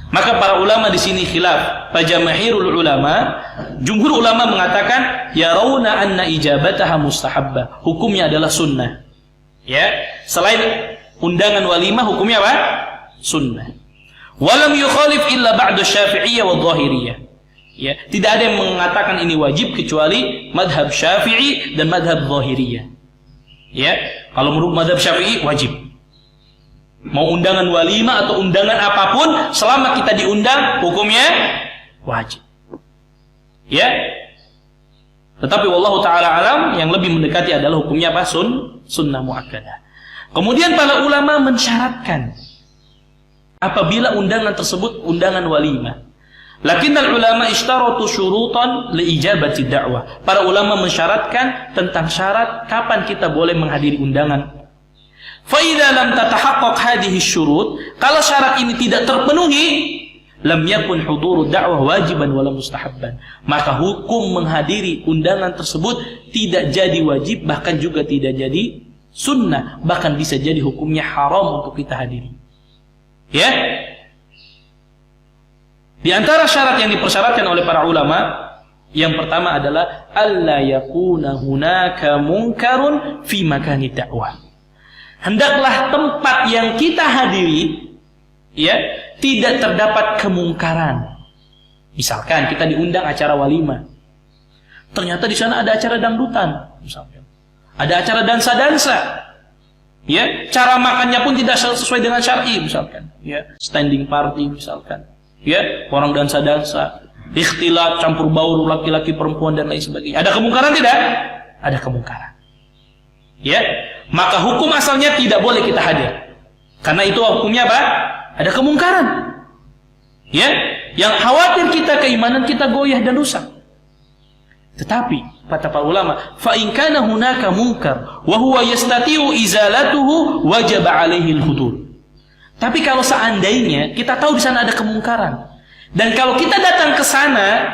Maka para ulama di sini khilaf. Fajamahirul ulama, jumhur ulama mengatakan yarawna anna ijabataha mustahabbah. Hukumnya adalah sunnah. Ya, selain undangan walimah hukumnya apa? Sunnah. Walam yukhalif illa ba'du Syafi'iyah wa Dhahiriyah. Ya, tidak ada yang mengatakan ini wajib kecuali madhab Syafi'i dan madhab Dhahiriyah. Ya, kalau menurut madhab Syafi'i wajib. Mau undangan walimah atau undangan apapun, selama kita diundang, hukumnya wajib. Ya. Tetapi wallahu ta'ala alam, yang lebih mendekati adalah hukumnya apa? Sunnah muakkadah. Kemudian para ulama mensyaratkan apabila undangan tersebut undangan walimah. Lakinnal ulama ishtaratu syurutan li ijabati da'wah. Para ulama mensyaratkan tentang syarat kapan kita boleh menghadiri undangan. Fa idza lam tatahaqqaq hadhihi syurut, kalau syarat ini tidak terpenuhi, lam yakun huduru da'wah wajiban wala mustahabban. Maka hukum menghadiri undangan tersebut tidak jadi wajib, bahkan juga tidak jadi sunnah, bahkan bisa jadi hukumnya haram untuk kita hadiri. Ya? Di antara syarat yang dipersyaratkan oleh para ulama, yang pertama adalah alla yakuna hunaka munkarun fi makani da'wah. Hendaklah tempat yang kita hadiri, ya, tidak terdapat kemungkaran. Misalkan kita diundang acara walimah, ternyata di sana ada acara dangdutan, misalkan ada acara dansa-dansa, ya, cara makannya pun tidak sesuai dengan syar'i, misalkan, ya, standing party, misalkan, ya, orang dansa-dansa, ikhtilat, campur baur laki-laki perempuan dan lain sebagainya. Ada kemungkaran tidak? Ada kemungkaran. Ya, maka hukum asalnya tidak boleh kita hadir. Karena itu hukumnya apa? Ada kemungkaran. Ya, yang khawatir kita keimanan kita goyah dan rusak. Tetapi kata para ulama, fa in kana hunaka munkar wa huwa yastati'u izalatuhu wajib 'alaihi al-hudur. Tapi kalau seandainya kita tahu di sana ada kemungkaran, dan kalau kita datang ke sana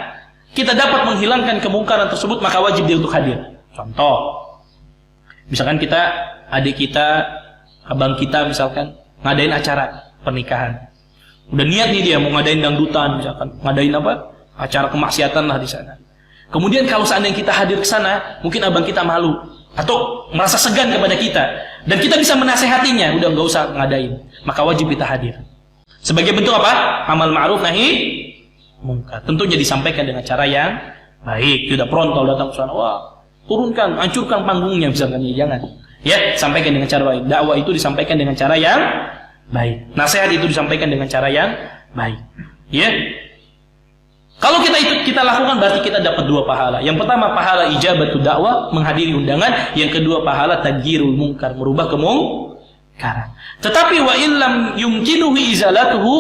kita dapat menghilangkan kemungkaran tersebut, maka wajib dia untuk hadir. Contoh, misalkan kita, adik kita, abang kita misalkan ngadain acara pernikahan. Udah niat nih dia mau ngadain dangdutan misalkan, ngadain apa? Acara kemaksiatan lah di sana. Kemudian kalau seandainya kita hadir ke sana, mungkin abang kita malu atau merasa segan kepada kita, dan kita bisa menasehatinya, udah enggak usah ngadain. Maka wajib kita hadir. Sebagai bentuk apa? Amal ma'ruf nahi munkar. Tentunya disampaikan dengan cara yang baik, tidak frontal datang ke sana, wah, turunkan, hancurkan panggungnya misalkan, ya jangan. Ya, sampaikan dengan cara baik. Dakwah itu disampaikan dengan cara yang baik. Nasihat itu disampaikan dengan cara yang baik. Ya. Kalau kita lakukan berarti kita dapat dua pahala. Yang pertama pahala ijabatu dakwah, menghadiri undangan. Yang kedua pahala taghyirul munkar, merubah kemungkaran. Tetapi wa illam yumkinuhu izalatuhu,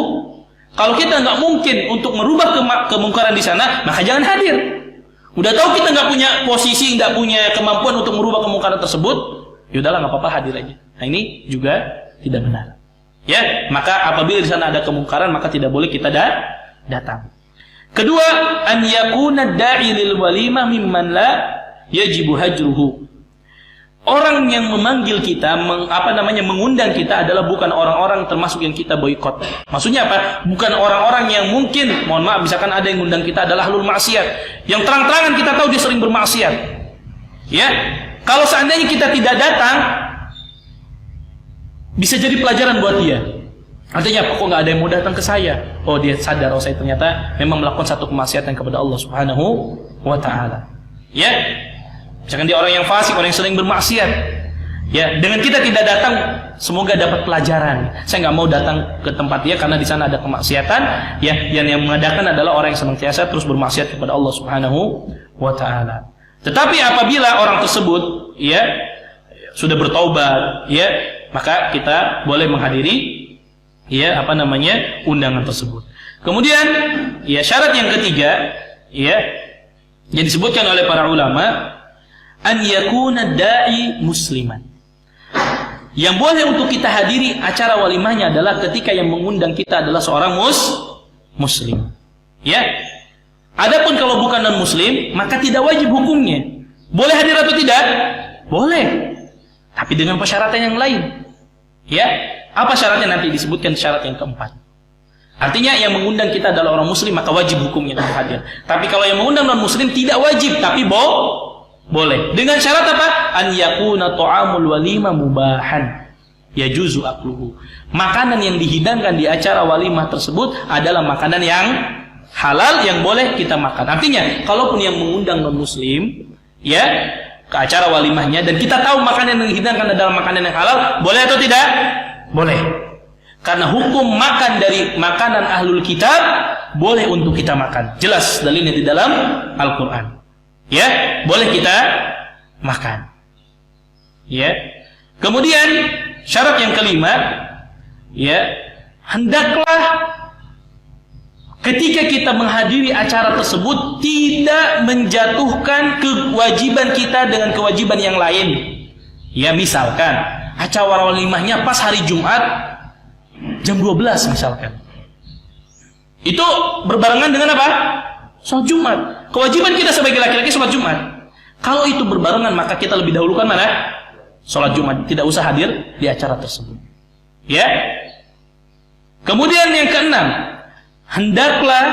kalau kita enggak mungkin untuk merubah kemungkaran di sana, maka jangan hadir. Udah tahu kita nggak punya posisi, nggak punya kemampuan untuk merubah kemungkaran tersebut, yaudahlah nggak apa-apa hadir aja. Nah ini juga tidak benar. Ya, maka apabila di sana ada kemungkaran maka tidak boleh kita datang. Kedua, an yakuna da'i lil walimah mimman la yajibu hajruhu. Orang yang memanggil kita, mengundang kita adalah bukan orang-orang termasuk yang kita boikot. Maksudnya apa? Bukan orang-orang yang mungkin, mohon maaf, misalkan ada yang mengundang kita adalah ahlul maksiat, yang terang-terangan kita tahu dia sering bermaksiat. Ya, kalau seandainya kita tidak datang, bisa jadi pelajaran buat dia. Artinya apa? Kok nggak ada yang mau datang ke saya? Oh, dia sadar, oh saya ternyata memang melakukan satu kemaksiatan kepada Allah Subhanahu wa Ta'ala. Ya, misalkan dia orang yang fasik, orang yang sering bermaksiat. Ya, dengan kita tidak datang, semoga dapat pelajaran. Saya nggak mau datang ke tempat dia karena di sana ada kemaksiatan. Ya, yang mengadakan adalah orang yang senantiasa terus bermaksiat kepada Allah Subhanahu wa Ta'ala. Tetapi apabila orang tersebut, ya, sudah bertaubat, ya, maka kita boleh menghadiri, ya, undangan tersebut. Kemudian, ya, syarat yang ketiga, ya, yang disebutkan oleh para ulama, an yakuna da'i musliman. Yang boleh untuk kita hadiri acara walimahnya adalah ketika yang mengundang kita adalah seorang muslim. Ya. Adapun kalau bukan non-muslim, maka tidak wajib hukumnya. Boleh hadir atau tidak? Boleh. Tapi dengan persyaratan yang lain. Ya. Apa syaratnya nanti disebutkan syarat yang keempat. Artinya yang mengundang kita adalah orang muslim, maka wajib hukumnya untuk hadir. Tapi kalau yang mengundang non-muslim tidak wajib, tapi boleh. Dengan syarat apa? An yakuna ta'amul walima mubahan yajuzu akluhu. Makanan yang dihidangkan di acara walimah tersebut adalah makanan yang halal yang boleh kita makan. Artinya, kalaupun yang mengundang non-muslim, ya, ke acara walimahnya dan kita tahu makanan yang dihidangkan adalah makanan yang halal, boleh atau tidak? Boleh. Karena hukum makan dari makanan ahlul kitab boleh untuk kita makan. Jelas dalilnya di dalam Al-Qur'an. Ya, boleh kita makan. Ya. Kemudian syarat yang kelima, ya, hendaklah ketika kita menghadiri acara tersebut tidak menjatuhkan kewajiban kita dengan kewajiban yang lain. Ya, misalkan acara walimahnya pas hari Jumat jam 12 misalkan. Itu berbarengan dengan apa? Salat Jumat. Kewajiban kita sebagai laki-laki salat Jumat. Kalau itu berbarengan maka kita lebih dahulukan mana? Salat Jumat, tidak usah hadir di acara tersebut. Ya. Kemudian yang keenam, hendaklah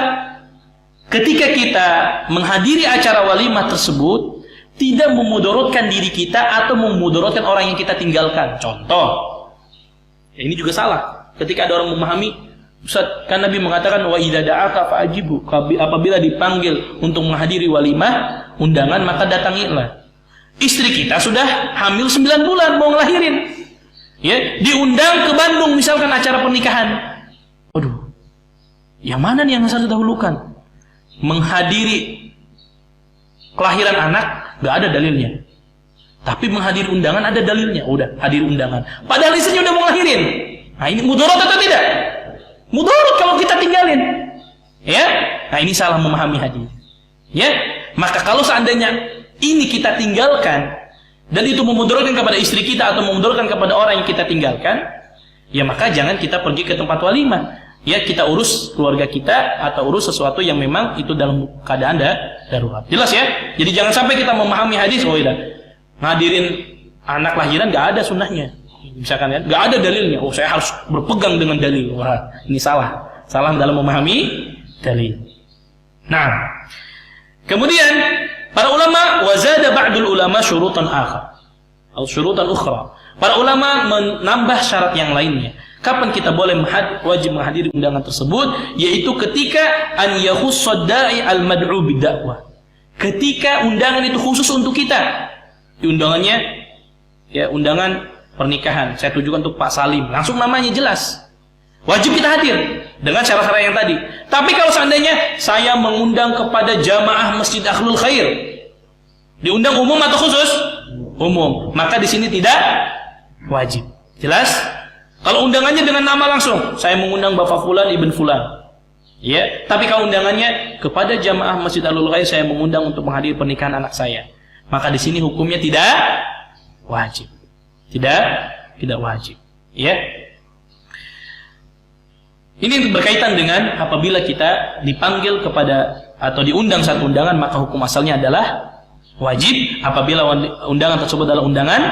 ketika kita menghadiri acara walimah tersebut tidak memudaratkan diri kita atau memudaratkan orang yang kita tinggalkan. Contoh, ya ini juga salah. Ketika ada orang memahami, Ustaz, kan Nabi mengatakan wa idza da'aka fa'ajibu. Apabila dipanggil untuk menghadiri walimah, undangan, maka datangilah. Istri kita sudah hamil 9 bulan mau ngelahirin. Ya, diundang ke Bandung misalkan acara pernikahan. Aduh. Yang mana nih yang harus didahulukan? Menghadiri kelahiran anak enggak ada dalilnya. Tapi menghadiri undangan ada dalilnya. Udah, hadir undangan. Padahal istrinya udah mau ngelahirin. Nah, ini mudarat atau tidak? Mudarat kalau kita tinggalin. Ya? Nah, ini salah memahami hadis. Ya? Maka kalau seandainya ini kita tinggalkan dan itu memudaratkan kepada istri kita atau memudaratkan kepada orang yang kita tinggalkan, ya maka jangan kita pergi ke tempat walimah. Ya, kita urus keluarga kita atau urus sesuatu yang memang itu dalam keadaan darurat. Jelas ya? Jadi jangan sampai kita memahami hadis, oh iya, ngadirin anak lahiran enggak ada sunnahnya. Misalkan ya, nggak ada dalilnya. Oh, saya harus berpegang dengan dalil. Wah, ini salah. Salah dalam memahami dalil. Nah, kemudian para ulama wazada ba'dul ulama syurutan akhar atau syurutan ukhra. Para ulama menambah syarat yang lainnya. Kapan kita boleh wajib menghadiri undangan tersebut? Yaitu ketika an yakhussa da'i al-mad'u bidakwah. Ketika undangan itu khusus untuk kita. Undangannya ya undangan pernikahan, saya tujukan untuk Pak Salim, langsung namanya jelas, wajib kita hadir dengan syarat-syarat yang tadi. Tapi kalau seandainya saya mengundang kepada jamaah Masjid Akhlul Khair, diundang umum atau khusus? Umum, maka di sini tidak wajib. Jelas? Kalau undangannya dengan nama langsung, saya mengundang Bapak Fulan Ibn Fulan, ya. Tapi kalau undangannya kepada jamaah Masjid Akhlul Khair, saya mengundang untuk menghadiri pernikahan anak saya, maka di sini hukumnya tidak wajib. Tidak wajib. Ya. Ini berkaitan dengan apabila kita dipanggil kepada atau diundang satu undangan, maka hukum asalnya adalah wajib apabila undangan tersebut adalah undangan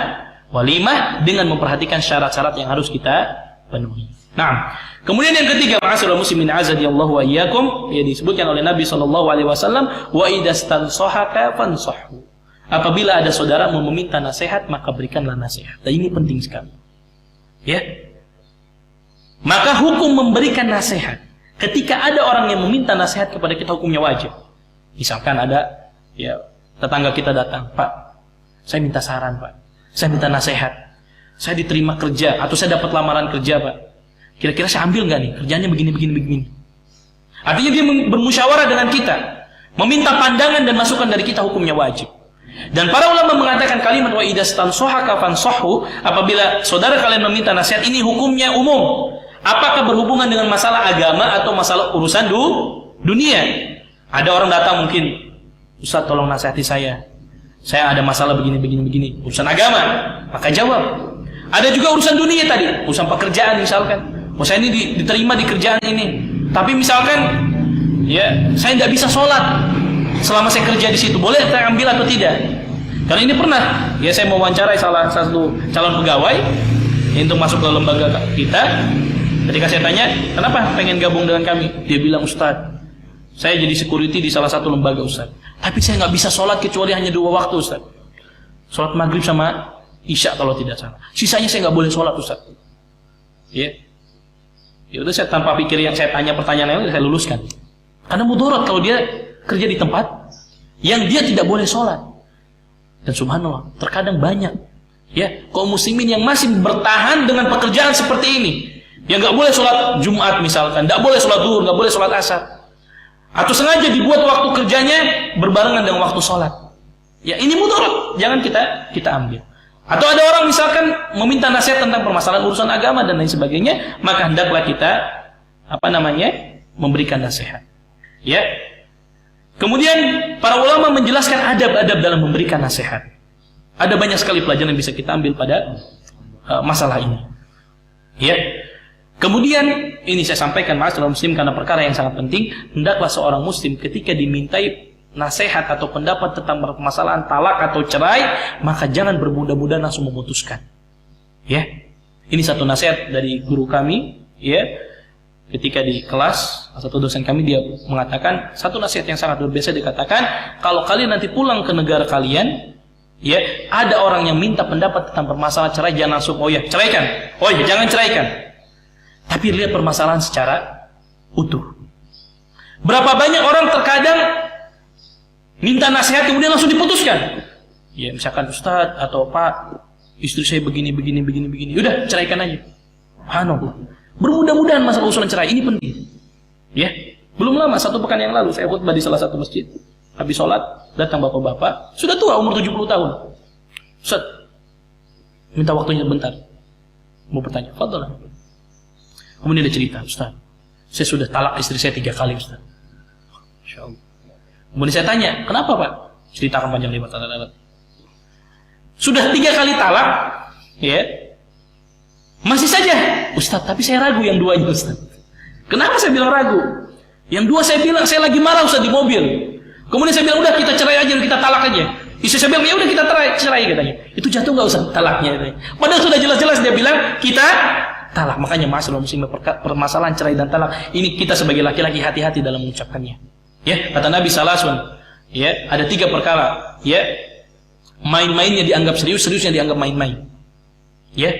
walimah dengan memperhatikan syarat-syarat yang harus kita penuhi. Nah, kemudian yang ketiga, ma'asyiral muslimin azadiyallahu wa iyyakum, ya disebutkan oleh Nabi SAW, wa idastansahaka fansahhu. Apabila ada saudara mau meminta nasihat, maka berikanlah nasihat. Dan ini penting sekali. Ya. Maka hukum memberikan nasihat, ketika ada orang yang meminta nasihat kepada kita, hukumnya wajib. Misalkan ada ya tetangga kita datang, Pak, saya minta saran, Pak, saya minta nasihat, saya diterima kerja atau saya dapat lamaran kerja, Pak, kira-kira saya ambil nggak nih, kerjanya begini. Artinya dia bermusyawarah dengan kita, meminta pandangan dan masukan dari kita, hukumnya wajib. Dan para ulama mengatakan kalimat wa idastansahaka fansahhu, apabila saudara kalian meminta nasihat, ini hukumnya umum. Apakah berhubungan dengan masalah agama atau masalah urusan dunia? Ada orang datang mungkin, Ustaz tolong nasihati saya ada masalah begini, urusan agama, maka jawab. Ada juga urusan dunia tadi, urusan pekerjaan misalkan, saya ini diterima di kerjaan ini, tapi misalkan ya saya tidak bisa sholat selama saya kerja di situ, boleh saya ambil atau tidak? Karena ini pernah, ya saya mewawancarai salah satu calon pegawai untuk masuk ke lembaga kita. Ketika saya tanya, kenapa pengen gabung dengan kami? Dia bilang, Ustaz, saya jadi security di salah satu lembaga, Ustaz, tapi saya nggak bisa sholat kecuali hanya 2 waktu, Ustaz. Sholat maghrib sama isya kalau tidak salah. Sisanya saya nggak boleh sholat, Ustaz. Ya, ya udah, saya tanpa pikir yang saya tanya pertanyaan yang saya luluskan. Karena mudarat kalau dia kerja di tempat yang dia tidak boleh sholat. Dan subhanallah, terkadang banyak ya kaum muslimin yang masih bertahan dengan pekerjaan seperti ini. Yang nggak boleh sholat Jumat misalkan, nggak boleh sholat duhur, nggak boleh sholat asar, atau sengaja dibuat waktu kerjanya berbarengan dengan waktu sholat. Ya ini mudarat, jangan kita ambil. Atau ada orang misalkan meminta nasihat tentang permasalahan urusan agama dan lain sebagainya, maka hendaklah kita memberikan nasihat. Ya. Kemudian para ulama menjelaskan adab-adab dalam memberikan nasihat. Ada banyak sekali pelajaran yang bisa kita ambil pada masalah ini. Ya. Kemudian ini saya sampaikan ma'asyiral muslim karena perkara yang sangat penting, hendaklah seorang muslim ketika dimintai nasihat atau pendapat tentang permasalahan talak atau cerai, maka jangan bermudah-mudahan langsung memutuskan. Ya. Ini satu nasihat dari guru kami, ya. Ketika di kelas, satu dosen kami dia mengatakan satu nasihat yang sangat luar biasa, dikatakan, kalau kalian nanti pulang ke negara kalian, ya, ada orang yang minta pendapat tentang permasalahan cerai, jangan langsung, oh ya, ceraikan. Oh ya, jangan ceraikan. Tapi lihat permasalahan secara utuh. Berapa banyak orang terkadang minta nasihat kemudian langsung diputuskan. Ya, misalkan Ustaz atau Pak, istri saya begini. Udah, ceraikan aja. Subhanallah. Bermudah-mudahan masalah usulan cerai ini penting. Ya, belum lama, 1 pekan yang lalu saya khutbah di salah satu masjid. Habis sholat, datang bapak-bapak, sudah tua, umur 70 tahun. Ustaz, minta waktunya bentar. Mau bertanya, fadhal. Kemudian dia cerita, Ustaz, saya sudah talak istri saya 3 kali, Ustaz. Masya Allah. Kemudian saya tanya, kenapa Pak? Ceritakan panjang lebar. Sudah 3 kali talak, ya, masih saja, Ustaz, tapi saya ragu yang 2-nya, Ustaz. Kenapa saya bilang ragu? Yang 2 saya bilang, saya lagi marah, Ustaz, di mobil. Kemudian saya bilang, udah kita cerai aja, kita talak aja. Istri saya bilang, ya udah kita cerai katanya. Itu jatuh nggak Ustaz talaknya? Katanya. Padahal sudah jelas-jelas dia bilang, kita talak. Makanya masalah muslim, permasalahan cerai dan talak ini kita sebagai laki-laki hati-hati dalam mengucapkannya. Ya, kata Nabi sallallahu, ya, ada 3 perkara, ya. Main-mainnya dianggap serius, seriusnya dianggap main-main. Ya,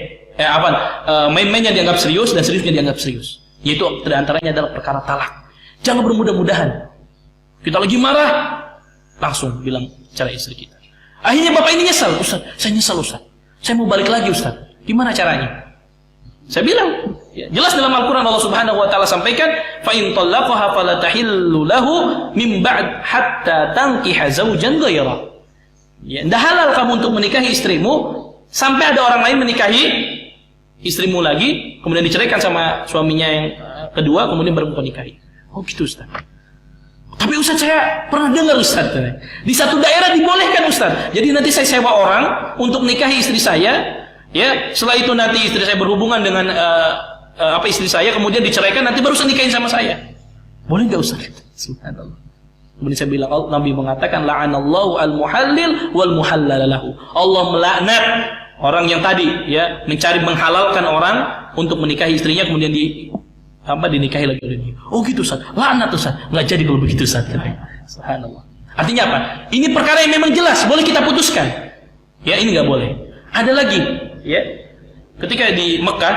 main-mainnya dianggap serius dan seriusnya dianggap serius. Yaitu antaranya adalah perkara talak. Jangan bermudah-mudahan. Kita lagi marah, langsung bilang cerai istri kita. Akhirnya bapak ini nyesal, Ustaz, saya nyesal Ustaz. Saya mau balik lagi Ustaz. Gimana caranya? Saya bilang, ya, jelas dalam Al-Quran Allah Subhanahu Wa Taala sampaikan, fa in talaqaha fala tahillu lahu min ba'd hatta tankiha zawjan ghayra. Ya, tidak halal kamu untuk menikahi istrimu sampai ada orang lain menikahi istrimu lagi, kemudian diceraikan sama suaminya yang kedua, kemudian baru menikahi. Oh gitu Ustaz. Tapi Ustaz, saya pernah dengar Ustaz, di satu daerah dibolehkan Ustaz. Jadi nanti saya sewa orang untuk nikahi istri saya. Ya, setelah itu nanti istri saya berhubungan dengan istri saya kemudian diceraikan, nanti baru nikahin sama saya. Boleh nggak Ustaz? Subhanallah. Kemudian saya bilang, Nabi mengatakan la'anallahu al-muhallil wal muhallal lahu. Allah melaknat orang yang tadi ya mencari menghalalkan orang untuk menikahi istrinya kemudian dinikahi lagi oleh dia. Oh gitu Ustaz. Laknat Ustaz. Enggak jadi kalau begitu Ustaz. Subhanallah. Artinya apa? Ini perkara yang memang jelas, boleh kita putuskan. Ya, ini enggak boleh. Ada lagi, ya. Ketika di Mekah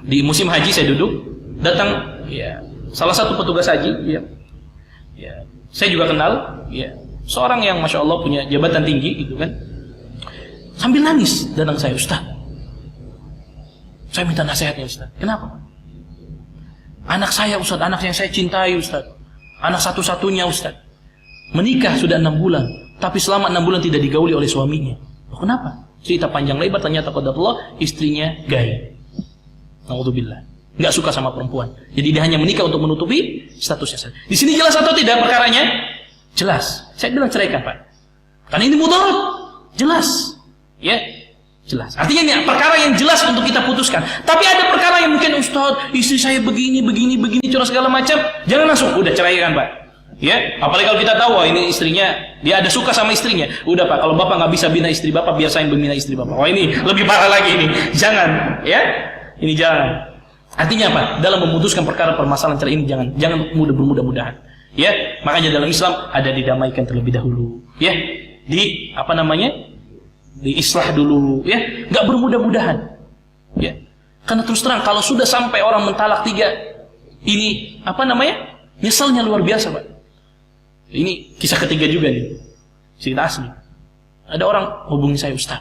di musim haji saya duduk, datang ya salah satu petugas haji, ya. Ya, saya juga kenal, ya. Seorang yang Masya Allah punya jabatan tinggi gitu kan. Sambil nangis datang saya, Ustaz. Saya minta nasihatnya Ustaz. Kenapa? Anak saya Ustaz, anak yang saya cintai Ustaz. Anak satu-satunya Ustaz. Menikah sudah 6 bulan, tapi selama 6 bulan tidak digauli oleh suaminya. Loh, kenapa? Cerita panjang lebar, ternyata qadarullah istrinya gay. Naudzubillah. Enggak suka sama perempuan. Jadi dia hanya menikah untuk menutupi statusnya saja. Di sini jelas atau tidak perkaranya? Jelas. Saya bilang ceraikan, Pak. Karena ini mudarat. Jelas. Ya, jelas. Artinya ini perkara yang jelas untuk kita putuskan. Tapi ada perkara yang mungkin Ustaz, istri saya begini, curah segala macam. Jangan langsung udah ceraikan, Pak. Ya, apalagi kalau kita tahu ini istrinya, dia ada suka sama istrinya. Udah Pak, kalau Bapak nggak bisa bina istri Bapak, biar saya yang bina istri Bapak. Wah ini lebih parah lagi ini. Jangan, ya. Ini jangan. Artinya apa? Dalam memutuskan perkara permasalahan cerai ini jangan bermudah-mudahan. Ya, makanya dalam Islam ada didamaikan terlebih dahulu. Ya, di islah dulu, ya, nggak bermudah-mudahan, ya, karena terus terang kalau sudah sampai orang mentalak 3, ini nyesalnya luar biasa Pak. Ini kisah ketiga juga nih, cerita asli. Ada orang hubungi saya, Ustaz,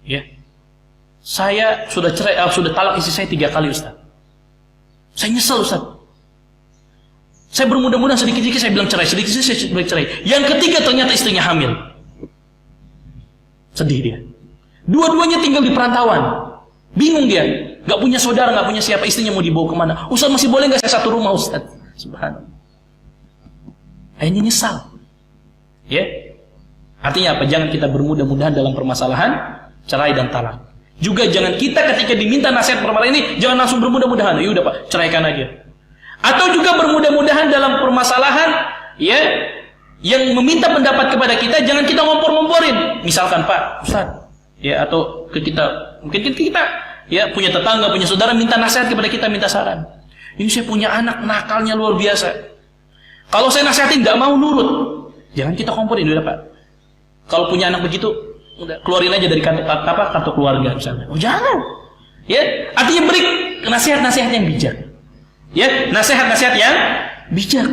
ya, saya sudah talak istri saya 3 kali Ustaz. Saya nyesal Ustaz. Saya bermudah-mudahan sedikit-sedikit saya bilang cerai, sedikit-sedikit saya bilang cerai. Yang ketiga ternyata istrinya hamil. Sedih dia. Dua-duanya tinggal di perantauan. Bingung dia. Gak punya saudara, gak punya siapa. Istrinya mau dibawa kemana? Ustaz masih boleh gak saya satu rumah Ustaz? Subhanallah. Akhirnya nyesal. Ya. Artinya apa? Jangan kita bermudah-mudahan dalam permasalahan cerai dan talak. Juga jangan kita ketika diminta nasihat permasalahan ini, jangan langsung bermudah-mudahan. Ya udah Pak, ceraikan aja. Atau juga bermudah-mudahan dalam permasalahan, ya, yang meminta pendapat kepada kita, jangan kita ngompor-ngomporin. Misalkan Pak, Ustaz, ya, atau mungkin kita ya punya tetangga, punya saudara minta nasihat kepada kita, minta saran. Ini saya punya anak nakalnya luar biasa. Kalau saya nasihatin nggak mau nurut, jangan kita komporin, udah Pak. Kalau punya anak begitu, udah keluarin aja dari kartu keluarga misalnya. Oh jangan, ya. Artinya beri nasihat-nasihat yang bijak, ya, nasihat-nasihat yang bijak.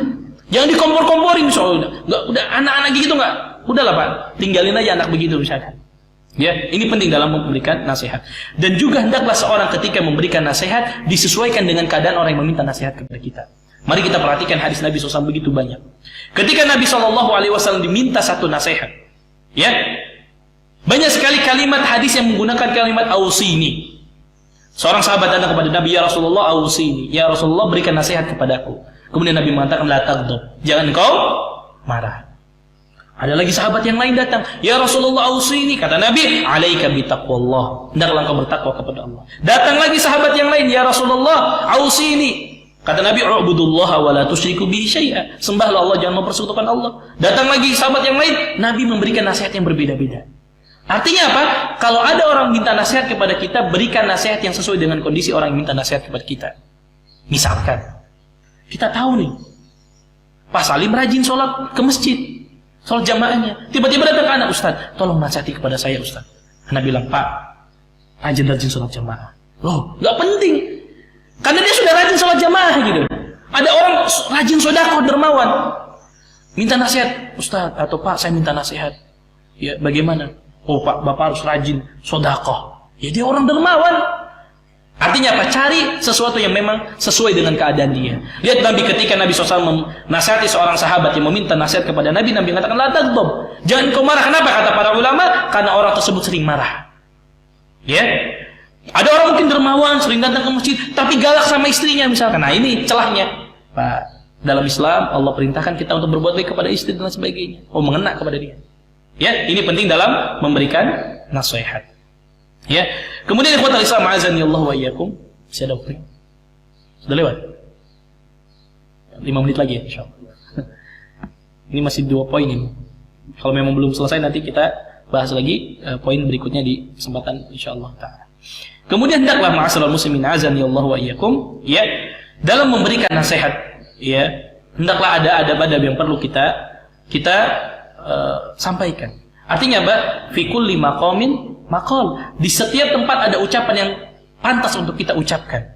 Jangan dikompor-komporin soalnya. Udah anak-anak gitu nggak. Udahlah Pak, tinggalin aja anak begitu misalkan. Ya, ini penting dalam memberikan nasihat. Dan juga hendaklah seorang ketika memberikan nasihat disesuaikan dengan keadaan orang yang meminta nasihat kepada kita. Mari kita perhatikan hadis Nabi SAW begitu banyak. Ketika Nabi SAW diminta satu nasihat, ya, banyak sekali kalimat hadis yang menggunakan kalimat ausini. Seorang sahabat datang kepada Nabi, ya Rasulullah ausini, ya Rasulullah berikan nasihat kepadaku. Kemudian Nabi mengatakan la taghdab, jangan kau marah. Ada lagi sahabat yang lain datang, ya Rasulullah ausini, kata Nabi, alaika bitaqwallah, hendaklah kau bertakwa kepada Allah. Datang lagi sahabat yang lain, ya Rasulullah ausini, kata Nabi, u'budullaha wa la tusyriku bihi syai'a, sembahlah Allah, jangan mempersekutukan Allah. Datang lagi sahabat yang lain, Nabi memberikan nasihat yang berbeda-beda. Artinya apa? Kalau ada orang minta nasihat kepada kita, berikan nasihat yang sesuai dengan kondisi orang yang minta nasihat kepada kita. Misalkan kita tahu nih, Pak Salim rajin sholat ke masjid, sholat jamaahnya. Tiba-tiba datang ke anak, Ustaz, tolong nasihati kepada saya Ustaz. Anak bilang, Pak, rajin sholat jamaah. Loh, gak penting. Karena dia sudah rajin sholat jamaah gitu. Ada orang rajin sedekah dermawan, minta nasihat, Ustaz atau Pak, saya minta nasihat. Ya, bagaimana? Oh Pak, Bapak harus rajin sedekah. Ya dia orang dermawan. Artinya apa? Cari sesuatu yang memang sesuai dengan keadaan dia. Lihat Nabi ketika Nabi SAW menasihati seorang sahabat yang meminta nasihat kepada Nabi, Nabi mengatakan la taghdab, jangan kau marah. Kenapa? Kata para ulama, karena orang tersebut sering marah. Ya, ada orang mungkin dermawan, sering datang ke masjid, tapi galak sama istrinya misalkan. Nah ini celahnya, Pak. Dalam Islam Allah perintahkan kita untuk berbuat baik kepada istri dan sebagainya. Oh, mengena kepada dia. Ya, ini penting dalam memberikan nasihat. Ya. Kemudian ikhwatal Islam azani Allah wa iyyakum, Masih ada waktu? Sudah lewat? 5 menit lagi ya, insyaallah. Ini masih 2 poin ini. Kalau memang belum selesai nanti kita bahas lagi poin berikutnya di kesempatan insyaallah taala. Kemudian hendaklah ma'asyiral muslimin azani Allah wa iyyakum, ya, dalam memberikan nasihat, ya, hendaklah ada adab-adab yang perlu kita sampaikan. Artinya apa? Fi kulli maqamin maqal. Di setiap tempat ada ucapan yang pantas untuk kita ucapkan.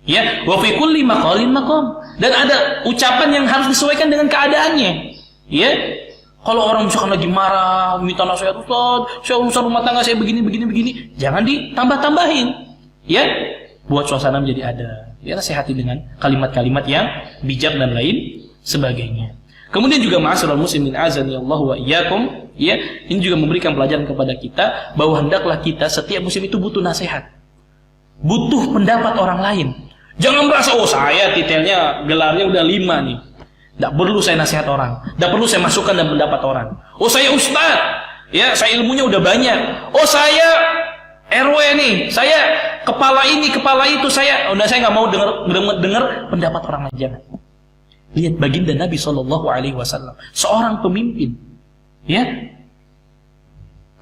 Ya, wa fi kulli maqalin maqam. Dan ada ucapan yang harus disesuaikan dengan keadaannya. Ya. Kalau orang misalkan lagi marah, minta nasihat, Ustaz, saya urusan rumah tangga saya begini, jangan ditambah-tambahin. Ya, buat suasana menjadi ada. Ya, nasihati dengan kalimat-kalimat yang bijak dan lain sebagainya. Kemudian juga ma'asyiral muslimin azani Allah wa iyyakum, ya, ini juga memberikan pelajaran kepada kita bahwa hendaklah kita setiap muslim itu butuh nasihat. Butuh pendapat orang lain. Jangan merasa, oh saya titelnya gelarnya udah 5 nih. Tidak perlu saya nasihat orang. Tidak perlu saya masukkan dalam pendapat orang. Oh saya ustaz, ya saya ilmunya udah banyak. Oh saya RW nih, saya kepala ini, kepala itu, saya nggak mau dengar pendapat orang lain. Jangan. Lihat baginda Nabi SAW, seorang pemimpin, ya.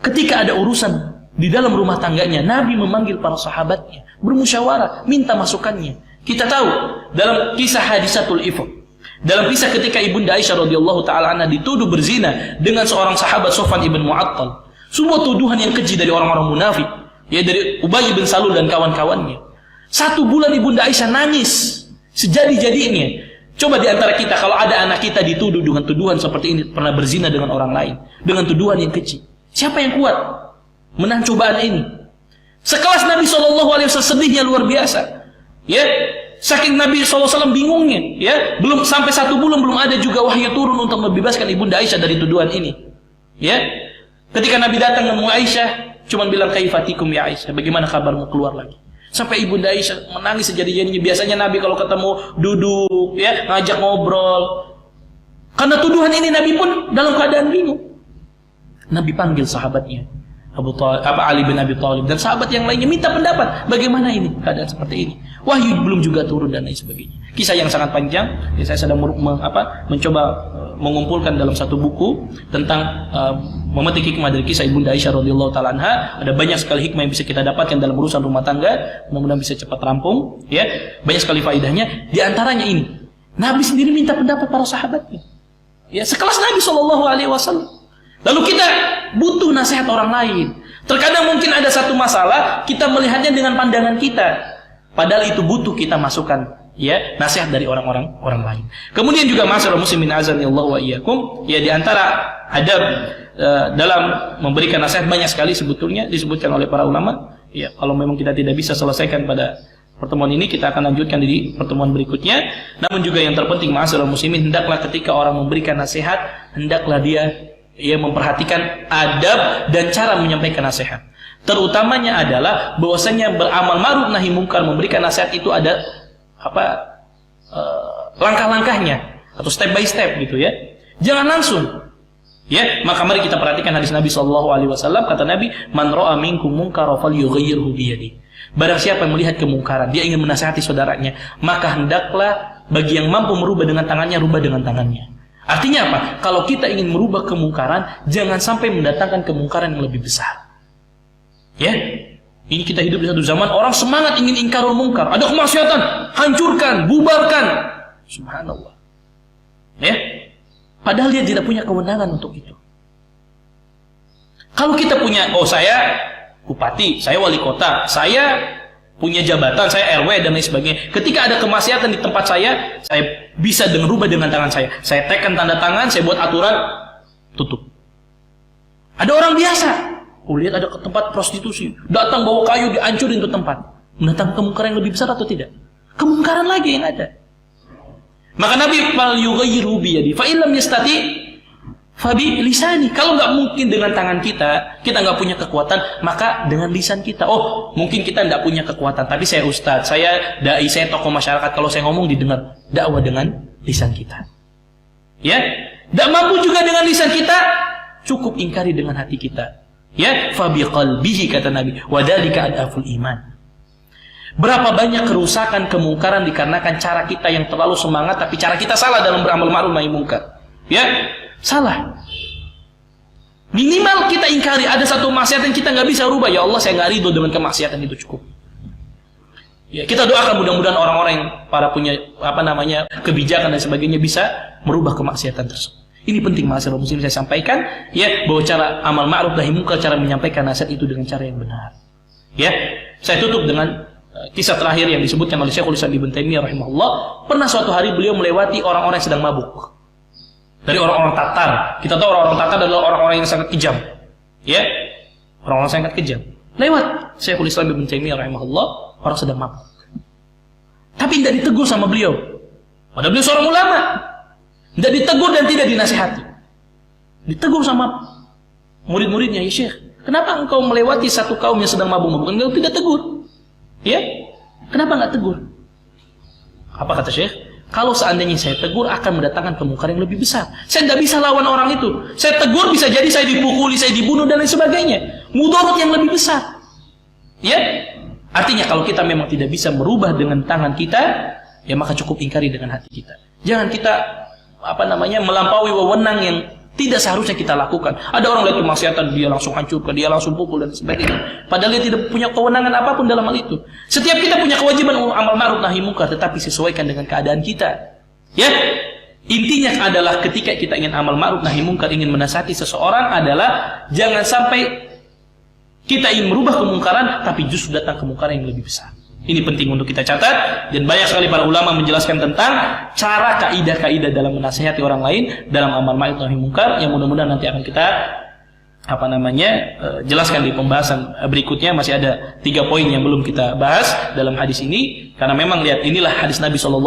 Ketika ada urusan di dalam rumah tangganya, Nabi memanggil para sahabatnya, bermusyawarah, minta masukannya. Kita tahu dalam kisah hadisatul ifk, dalam kisah ketika ibunda Aisyah radhiyallahu taala anha dituduh berzina dengan seorang sahabat Sofwan ibn Mu'attal, sebuah tuduhan yang keji dari orang-orang munafik, ya, dari Ubay bin Salul dan kawan-kawannya. 1 bulan ibunda Aisyah nangis sejadi-jadinya. Coba di antara kita kalau ada anak kita dituduh dengan tuduhan seperti ini, pernah berzina dengan orang lain, dengan tuduhan yang keji, siapa yang kuat menahan cobaan ini? Sekelas Nabi SAW sedihnya luar biasa. Ya, saking Nabi SAW bingungnya, ya, belum sampai 1 bulan belum ada juga wahyu turun untuk membebaskan ibunda Aisyah dari tuduhan ini. Ya, ketika Nabi datang menemui Aisyah, cuma bilang kaifatikum ya Aisyah, bagaimana kabarmu, keluar lagi. Sampai ibunda Aisyah menangis sejadi-jadinya. Biasanya Nabi kalau ketemu duduk, ya, ngajak ngobrol. Karena tuduhan ini Nabi pun dalam keadaan bingung. Nabi panggil sahabatnya, Ali bin Abi Thalib dan sahabat yang lainnya, minta pendapat bagaimana ini keadaan seperti ini. Wahyu belum juga turun dan lain sebagainya. Kisah yang sangat panjang, ya, saya sedang mencoba mengumpulkan dalam satu buku tentang memetik hikmah dari kisah ibunda Aisyah radhiyallahu taala anha. Ada banyak sekali hikmah yang bisa kita dapatkan dalam urusan rumah tangga, mudah-mudahan bisa cepat rampung, ya. Banyak sekali faedahnya. Di antaranya ini, Nabi sendiri minta pendapat para sahabatnya. Ya, sekelas Nabi SAW. Lalu kita butuh nasihat orang lain. Terkadang mungkin ada satu masalah, kita melihatnya dengan pandangan kita. Padahal itu butuh kita masukkan, ya, nasihat dari orang lain. Kemudian juga ma'asyiral muslimin azani Allah wa iyyakum, ya, di antara adab dalam memberikan nasihat banyak sekali sebetulnya disebutkan oleh para ulama. Ya, kalau memang kita tidak bisa selesaikan pada pertemuan ini, kita akan lanjutkan di pertemuan berikutnya. Namun juga yang terpenting ma'asyiral muslimin, hendaklah ketika orang memberikan nasihat, hendaklah dia memperhatikan adab dan cara menyampaikan nasihat. Terutamanya adalah bahwasanya beramal ma'ruf nahi mungkar, memberikan nasihat itu ada langkah-langkahnya atau step by step gitu, ya. Jangan langsung. Ya, maka mari kita perhatikan hadis Nabi SAW. Kata Nabi, "Man ra'a minkum munkara falyughayyirhu bi yadihi." Barang siapa yang melihat kemungkaran, dia ingin menasihati saudaranya, maka hendaklah bagi yang mampu merubah dengan tangannya, rubah dengan tangannya. Artinya apa? Kalau kita ingin merubah kemungkaran, jangan sampai mendatangkan kemungkaran yang lebih besar. Ya, ini kita hidup di satu zaman orang semangat ingin ingkarul mungkar. Ada kemaksiatan, hancurkan, bubarkan. Subhanallah. Ya, padahal dia tidak punya kewenangan untuk itu. Kalau kita punya, oh saya bupati, saya wali kota, saya punya jabatan, saya RW dan lain sebagainya. Ketika ada kemaksiatan di tempat saya bisa rubah dengan tangan saya. Saya tekan tanda tangan, saya buat aturan, tutup. Ada orang biasa, lihat ada ke tempat prostitusi, datang bawa kayu, dihancurin itu tempat. Mendatangkan kemungkaran yang lebih besar atau tidak? Kemungkaran lagi yang ada. Maka Nabi fal yughayyiru bi yadi, fa illam yastati fabi lisani. Kalau nggak mungkin dengan tangan kita nggak punya kekuatan, maka dengan lisan kita. Oh, mungkin kita nggak punya kekuatan, tapi saya ustadz, saya dai, saya tokoh masyarakat. Kalau saya ngomong didengar, dakwah dengan lisan kita. Ya, nggak mampu juga dengan lisan kita, cukup ingkari dengan hati kita. Ya, fabi qalbihi kata Nabi, wadalika adaful iman. Berapa banyak kerusakan, kemungkaran dikarenakan cara kita yang terlalu semangat, tapi cara kita salah dalam beramal ma'ruf nahi munkar. Ya, salah. Minimal kita ingkari ada satu maksiat yang kita nggak bisa rubah. Ya Allah, saya nggak ridho dengan kemaksiatan itu, cukup. Ya, kita doakan mudah-mudahan orang-orang yang punya kebijakan dan sebagainya bisa merubah kemaksiatan tersebut. Ini penting masalah muslim saya sampaikan, ya, bahwa cara amal ma'ruf nahi munkar, cara menyampaikan nasihat itu dengan cara yang benar. Ya, saya tutup dengan kisah terakhir yang disebutkan oleh Syekhul Islam Ibnu Taimiyah rahimahullah. Pernah suatu hari beliau melewati orang-orang yang sedang mabuk. Dari orang-orang Tatar. Kita tahu orang-orang Tatar adalah orang-orang yang sangat kejam. Ya, orang-orang sangat kejam. Lewat Syekhul Islam Ibnu Taimiyah rahimahullah, orang sedang mabuk. Tapi tidak ditegur sama beliau. Padahal beliau seorang ulama. Tidak ditegur dan tidak dinasihati. Ditegur sama murid-muridnya, ya Syekh, kenapa engkau melewati satu kaum yang sedang mabuk-mabuk? Engkau tidak tegur. Ya, kenapa nggak tegur? Apa kata Syekh? Kalau seandainya saya tegur akan mendatangkan kemungkaran yang lebih besar. Saya tidak bisa lawan orang itu. Saya tegur bisa jadi saya dipukuli, saya dibunuh dan lain sebagainya. Mudarat yang lebih besar. Ya, artinya kalau kita memang tidak bisa merubah dengan tangan kita, ya maka cukup ingkari dengan hati kita. Jangan kita melampaui wewenang yang tidak seharusnya kita lakukan. Ada orang lihat kemaksiatan, dia langsung hancurkan, dia langsung pukul dan sebagainya. Padahal dia tidak punya kewenangan apapun dalam hal itu. Setiap kita punya kewajiban amal ma'ruf nahi munkar, tetapi sesuaikan dengan keadaan kita. Ya, intinya adalah ketika kita ingin amal ma'ruf nahi munkar, ingin menasihati seseorang adalah jangan sampai kita ingin merubah kemungkaran, tapi justru datang kemungkaran yang lebih besar. Ini penting untuk kita catat, dan banyak sekali para ulama menjelaskan tentang cara kaidah-kaidah dalam menasihati orang lain dalam amal ma'ruf nahi munkar, yang mudah-mudahan nanti akan kita jelaskan di pembahasan berikutnya. Masih ada 3 poin yang belum kita bahas dalam hadis ini, karena memang lihat, inilah hadis Nabi SAW.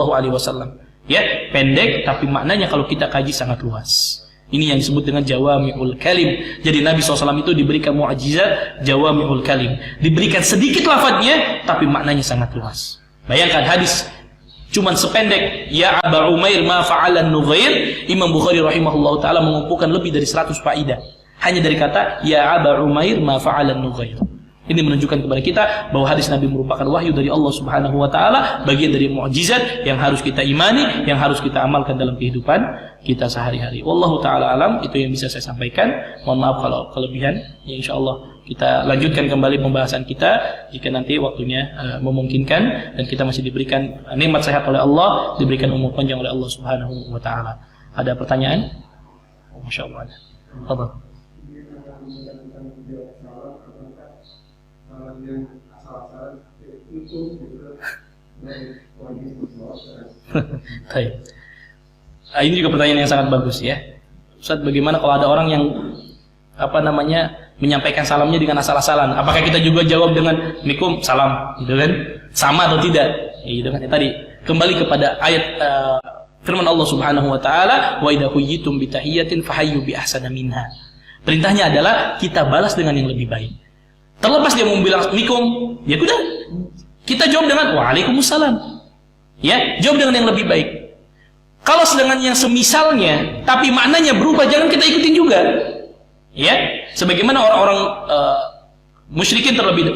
Ya, pendek tapi maknanya kalau kita kaji sangat luas. Ini yang disebut dengan jawami'ul kalim. Jadi Nabi SAW itu diberikan mu'jizat jawami'ul kalim. Diberikan sedikit lafadznya, tapi maknanya sangat luas. Bayangkan hadis cuman sependek ya Aba Umair ma fa'alan nughair. Imam Bukhari rahimahullah ta'ala mengumpulkan lebih dari 100 faedah hanya dari kata ya Aba Umair ma fa'alan nughair. Ini menunjukkan kepada kita bahwa hadis Nabi merupakan wahyu dari Allah Subhanahu wa taala, bagian dari mukjizat yang harus kita imani, yang harus kita amalkan dalam kehidupan kita sehari-hari. Wallahu taala alam, itu yang bisa saya sampaikan. Mohon maaf kalau kelebihan. Ya, insyaallah kita lanjutkan kembali pembahasan kita jika nanti waktunya memungkinkan dan kita masih diberikan nikmat sehat oleh Allah, diberikan umur panjang oleh Allah Subhanahu wa taala. Ada pertanyaan? Masyaallah. Fadhal. Ini juga pertanyaan yang sangat bagus ya, Ustaz. Bagaimana kalau ada orang yang menyampaikan salamnya dengan asal-asalan? Apakah kita juga jawab dengan Assalamualaikum salam, gitu kan? Sama atau tidak? Gitu kan? Tadi kembali kepada ayat firman Allah Subhanahu wa taala, wa idza huyyitum bi tahiyyatin fahayyu bi ahsana minha. Perintahnya adalah kita balas dengan yang lebih baik. Terlepas dia mau bilang Assalamualaikum, ya udah kita jawab dengan Waalaikumsalam. Ya, jawab dengan yang lebih baik. Kalau sedangkan yang semisalnya tapi maknanya berubah, jangan kita ikutin juga. Ya, sebagaimana orang-orang musyrikin terlebih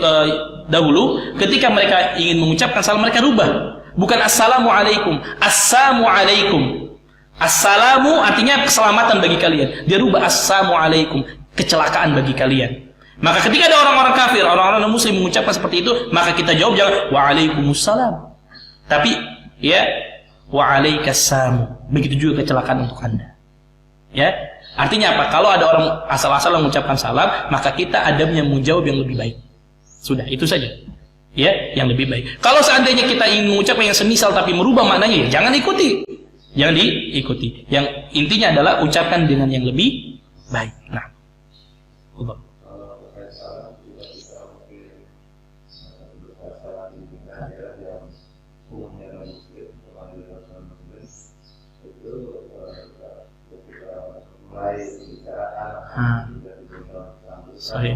dahulu, ketika mereka ingin mengucapkan salam, mereka rubah. Bukan assalamualaikum, assalamualaikum. Assalamu artinya keselamatan bagi kalian. Dia rubah assalamualaikum, kecelakaan bagi kalian. Maka ketika ada orang-orang kafir, orang-orang muslim mengucapkan seperti itu, maka kita jawab jangan waalaikumsalam, tapi ya waalaikumsalam. Begitu juga kecelakaan untuk Anda. Ya, artinya apa? Kalau ada orang asal-asal mengucapkan salam, maka kita adabnya menjawab yang lebih baik. Sudah, itu saja. Ya, yang lebih baik. Kalau seandainya kita ingin mengucapkan yang semisal tapi merubah maknanya, ya jangan ikuti. Jangan diikuti. Yang intinya adalah ucapkan dengan yang lebih baik. Nah, Allah. Sahih.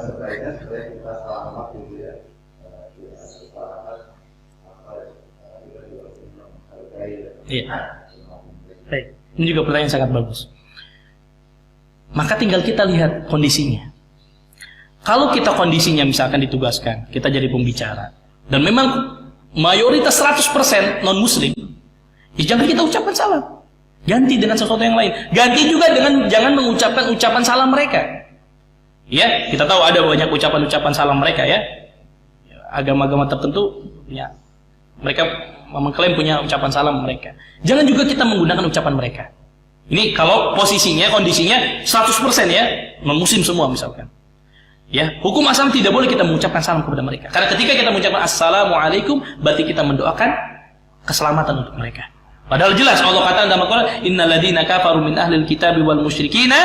Sebaiknya kita selamat gitu ya, Iya. Baik. Ini juga pertanyaan sangat bagus. Maka tinggal kita lihat kondisinya. Kalau kita kondisinya misalkan ditugaskan, kita jadi pembicara, dan memang mayoritas 100% non-muslim, ya jangan kita ucapkan salam. Ganti dengan sesuatu yang lain. Ganti juga dengan jangan mengucapkan ucapan salam mereka. Ya, kita tahu ada banyak ucapan-ucapan salam mereka ya. Agama-agama tertentu ya, mereka mengklaim punya ucapan salam mereka. Jangan juga kita menggunakan ucapan mereka. Ini kalau posisinya, kondisinya 100% ya, non-muslim semua misalkan. Ya, hukum asal tidak boleh kita mengucapkan salam kepada mereka. Karena ketika kita mengucapkan assalamualaikum, berarti kita mendoakan keselamatan untuk mereka. Padahal jelas Allah katakan dalam Al-Quran, innal ladzina kafaru min ahlil kitabi wal musyrikina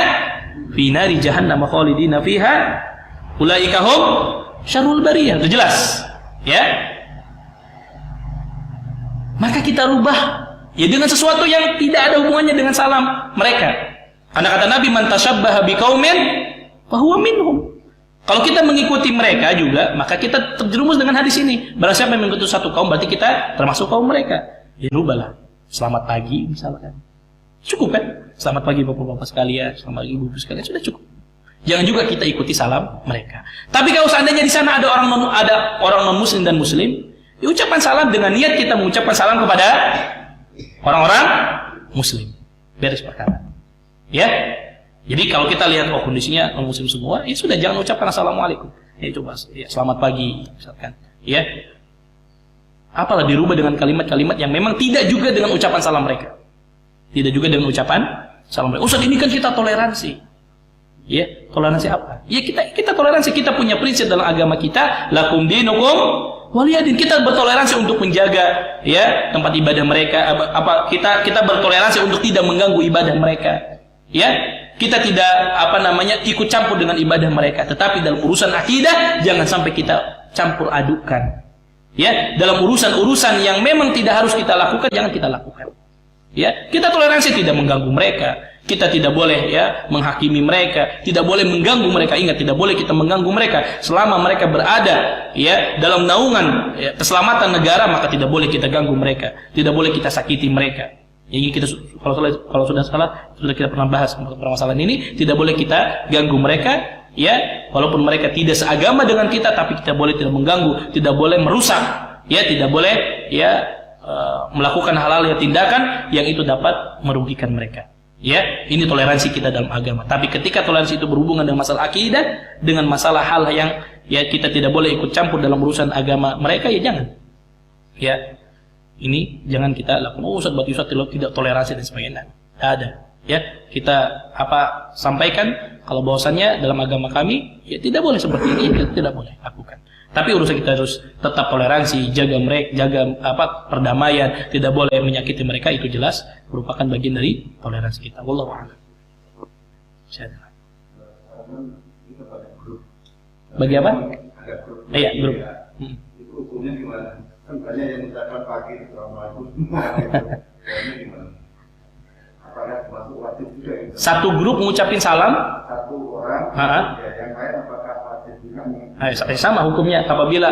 fi nari jahannam khalidina fiha ulaika hum syarrul bariyah. Itu jelas. Ya. Maka kita rubah ya dengan sesuatu yang tidak ada hubungannya dengan salam mereka. Karena kata Nabi, man tashabbaha biqaumin fa huwa minhum. Kalau kita mengikuti mereka juga, maka kita terjerumus dengan hadis ini. Barang siapa yang mengikuti satu kaum, berarti kita termasuk kaum mereka. Ya rubahlah. Selamat pagi misalkan. Cukup kan? Selamat pagi bapak-bapak sekalian, selamat pagi ibu-ibu sekalian, sudah cukup. Jangan juga kita ikuti salam mereka. Tapi kalau seandainya di sana ada orang non muslim dan muslim, diucapkan salam dengan niat kita mengucapkan salam kepada orang-orang muslim. Beres perkara. Ya? Jadi kalau kita lihat kondisinya non muslim semua, ya sudah jangan ucapkan assalamualaikum. Ya coba ya, selamat pagi misalkan. Ya. Apalah dirubah dengan kalimat-kalimat yang memang tidak juga dengan ucapan salam mereka. Tidak juga dengan ucapan salam mereka. Ustaz, ini kan kita toleransi. Ya, toleransi apa? Ya kita toleransi, kita punya prinsip dalam agama kita, lakum dinukum waliyadin. Kita bertoleransi untuk menjaga ya tempat ibadah mereka. Kita bertoleransi untuk tidak mengganggu ibadah mereka. Ya. Kita tidak ikut campur dengan ibadah mereka, tetapi dalam urusan akidah jangan sampai kita campur adukan. Ya, dalam urusan-urusan yang memang tidak harus kita lakukan jangan kita lakukan. Ya, kita toleransi tidak mengganggu mereka. Kita tidak boleh ya menghakimi mereka, tidak boleh mengganggu mereka. Ingat, tidak boleh kita mengganggu mereka selama mereka berada ya dalam naungan ya, keselamatan negara, maka tidak boleh kita ganggu mereka, tidak boleh kita sakiti mereka. Yang kita kalau sudah salah sudah kita pernah bahas permasalahan ini, tidak boleh kita ganggu mereka ya, walaupun mereka tidak seagama dengan kita, tapi kita boleh tidak mengganggu, tidak boleh merusak ya, tidak boleh ya melakukan hal-hal yang tindakan yang itu dapat merugikan mereka ya. Ini toleransi kita dalam agama. Tapi ketika toleransi itu berhubungan dengan masalah akidah, dengan masalah hal yang ya kita tidak boleh ikut campur dalam urusan agama mereka, ya jangan ya. Ini jangan kita lakukan. Oh, Ustaz, berarti Ustaz tidak toleransi dan sebagainya. Tidak ada. Ya, kita sampaikan kalau bahwasannya dalam agama kami ya tidak boleh seperti ini, kita tidak boleh lakukan. Tapi urusan kita harus tetap toleransi, jaga mereka, jaga perdamaian, tidak boleh menyakiti mereka, itu jelas merupakan bagian dari toleransi kita. Wallahu a'lam. Bagi apa? Iya, grup. Itu hukumnya gimana? Kan banyak yang mengucapkan pagi assalamualaikum ini gimana? Apakah termasuk wajib juga itu? Satu grup mengucapin salam, satu orang ya, yang lain apakah wajib juga? Sama hukumnya. Apabila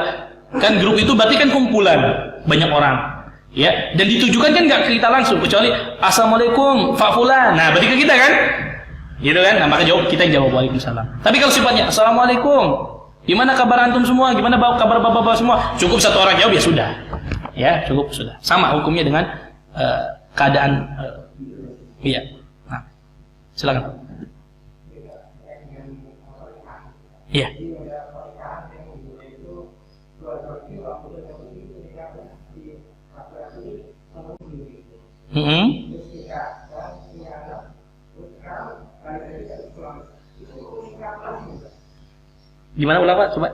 kan grup itu berarti kan kumpulan banyak orang ya, dan ditujukan kan nggak ke kita langsung, kecuali assalamualaikum Pak Fulan, nah berarti ke kita kan gitu kan. Nah maka kita yang jawab waalaikumsalam. Tapi kalau sifatnya assalamualaikum, gimana kabar antum semua? Gimana kabar bapak-bapak semua? Cukup satu orang jawab ya sudah. Ya, cukup sudah. Sama hukumnya dengan keadaan iya. Nah, silakan. Iya. Gimana pula Pak? Coba.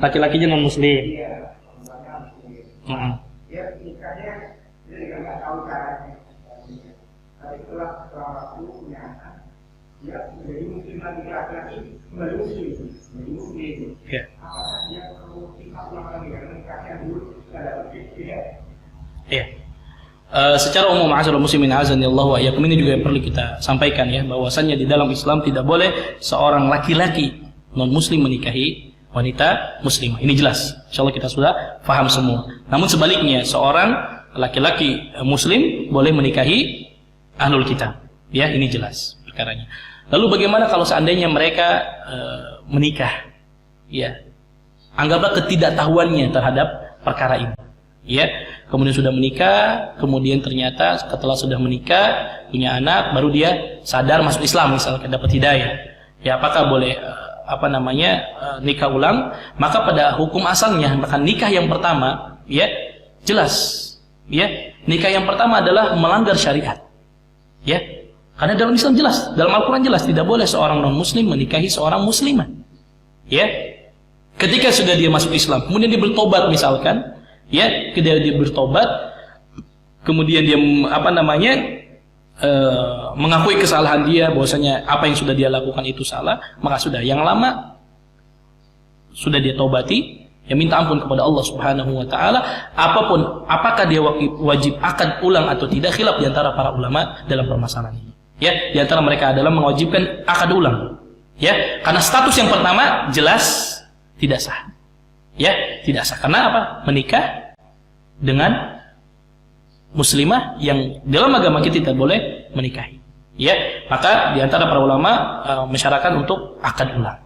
Laki-lakinya non muslim. Iya. Secara umum ma'asyiral muslimin azanillahu wa iyyakum, ini juga yang perlu kita sampaikan ya, bahwasannya di dalam Islam tidak boleh seorang laki-laki non muslim menikahi wanita muslimah. Ini jelas. Insyaallah kita sudah paham semua. Namun sebaliknya, seorang laki-laki muslim boleh menikahi ahlul kitab. Ya, ini jelas perkaranya. Lalu bagaimana kalau seandainya mereka menikah? Ya, anggaplah ketidaktahuannya terhadap perkara ini. Ya, kemudian sudah menikah, kemudian ternyata setelah sudah menikah punya anak, baru dia sadar masuk Islam, misalkan dapat hidayah. Ya, apakah boleh nikah ulang? Maka pada hukum asalnya, maka nikah yang pertama, ya jelas, ya nikah yang pertama adalah melanggar syariat. Ya, karena dalam Islam jelas, dalam Al-Quran jelas tidak boleh seorang non Muslim menikahi seorang Muslimah. Ya, ketika sudah dia masuk Islam, kemudian dia bertobat misalkan. Ya, ketika dia bertobat, kemudian dia mengakui kesalahan dia, bahwasanya apa yang sudah dia lakukan itu salah, maka sudah yang lama sudah dia tobati, ya minta ampun kepada Allah Subhanahu wa taala. Apakah dia wajib akad ulang atau tidak, khilaf di antara para ulama dalam permasalahan ini. Ya, di antara mereka adalah mewajibkan akad ulang. Ya, karena status yang pertama jelas tidak sah. Ya, tidak sah. Karena apa? Menikah dengan muslimah yang dalam agama kita tidak boleh menikahi. Ya, maka di antara para ulama mensyaratkan untuk akad ulang.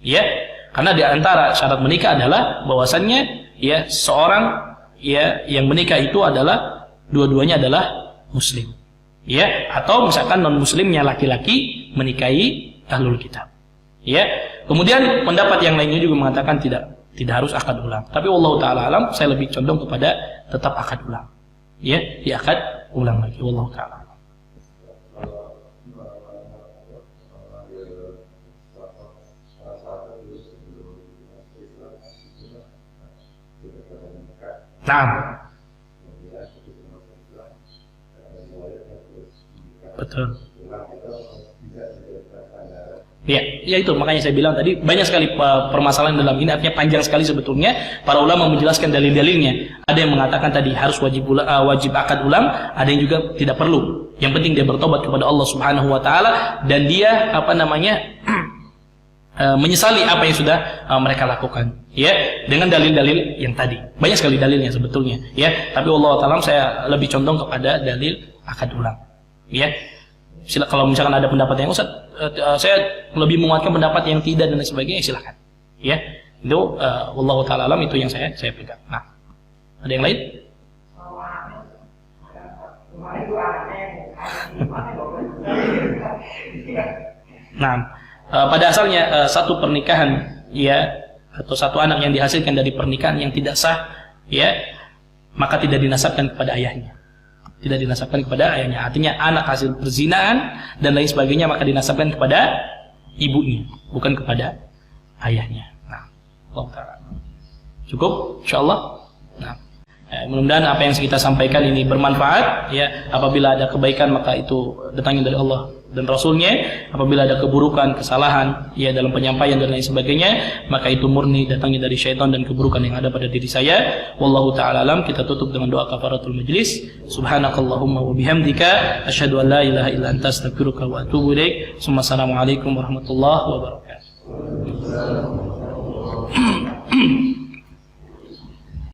Ya, karena di antara syarat menikah adalah bahwasannya ya seorang ya yang menikah itu adalah dua-duanya adalah muslim. Ya, atau misalkan non muslimnya laki-laki menikahi ahlul kitab. Ya, kemudian pendapat yang lainnya juga mengatakan tidak harus akad ulang. Tapi wallahu taala alam, saya lebih condong kepada tetap akad ulang. Ya, diakad ulang lagi. Wallahu taala alam. Nah, betul. Ya itu makanya saya bilang tadi banyak sekali permasalahan dalam ini, artinya panjang sekali sebetulnya. Para ulama menjelaskan dalil-dalilnya. Ada yang mengatakan tadi harus wajib akad ulang, ada yang juga tidak perlu. Yang penting dia bertobat kepada Allah Subhanahu wa taala dan dia menyesali apa yang sudah mereka lakukan. Ya, dengan dalil-dalil yang tadi. Banyak sekali dalilnya sebetulnya, ya. Tapi Allah taala saya lebih condong kepada dalil akad ulang. Ya. Kalau misalkan ada pendapat yang Ustaz, saya lebih menguatkan pendapat yang tidak dan lain sebagainya, silakan. Ya, itu wallahu taala alam, itu yang saya pegang. Nah, ada yang lain? Nah, pada asalnya satu pernikahan ya atau satu anak yang dihasilkan dari pernikahan yang tidak sah ya, maka tidak dinasabkan kepada ayahnya. Tidak dinasabkan kepada ayahnya. Artinya anak hasil perzinahan dan lain sebagainya maka dinasabkan kepada ibunya, bukan kepada ayahnya. Nah, Allah Ta'ala. Cukup, insyaallah. Nah, mudah-mudahan apa yang kita sampaikan ini bermanfaat. Ya, apabila ada kebaikan maka itu datangnya dari Allah dan Rasulnya. Apabila ada keburukan, kesalahan ya dalam penyampaian dan lain sebagainya, maka itu murni datangnya dari syaitan dan keburukan yang ada pada diri saya. Wallahu ta'ala alam. Kita tutup dengan doa kafaratul majlis. Subhanakallahumma wa bihamdika asyhadu an la ilaha illa anta astaghfiruka wa atubu ilaik. Assalamualaikum warahmatullahi wabarakatuh.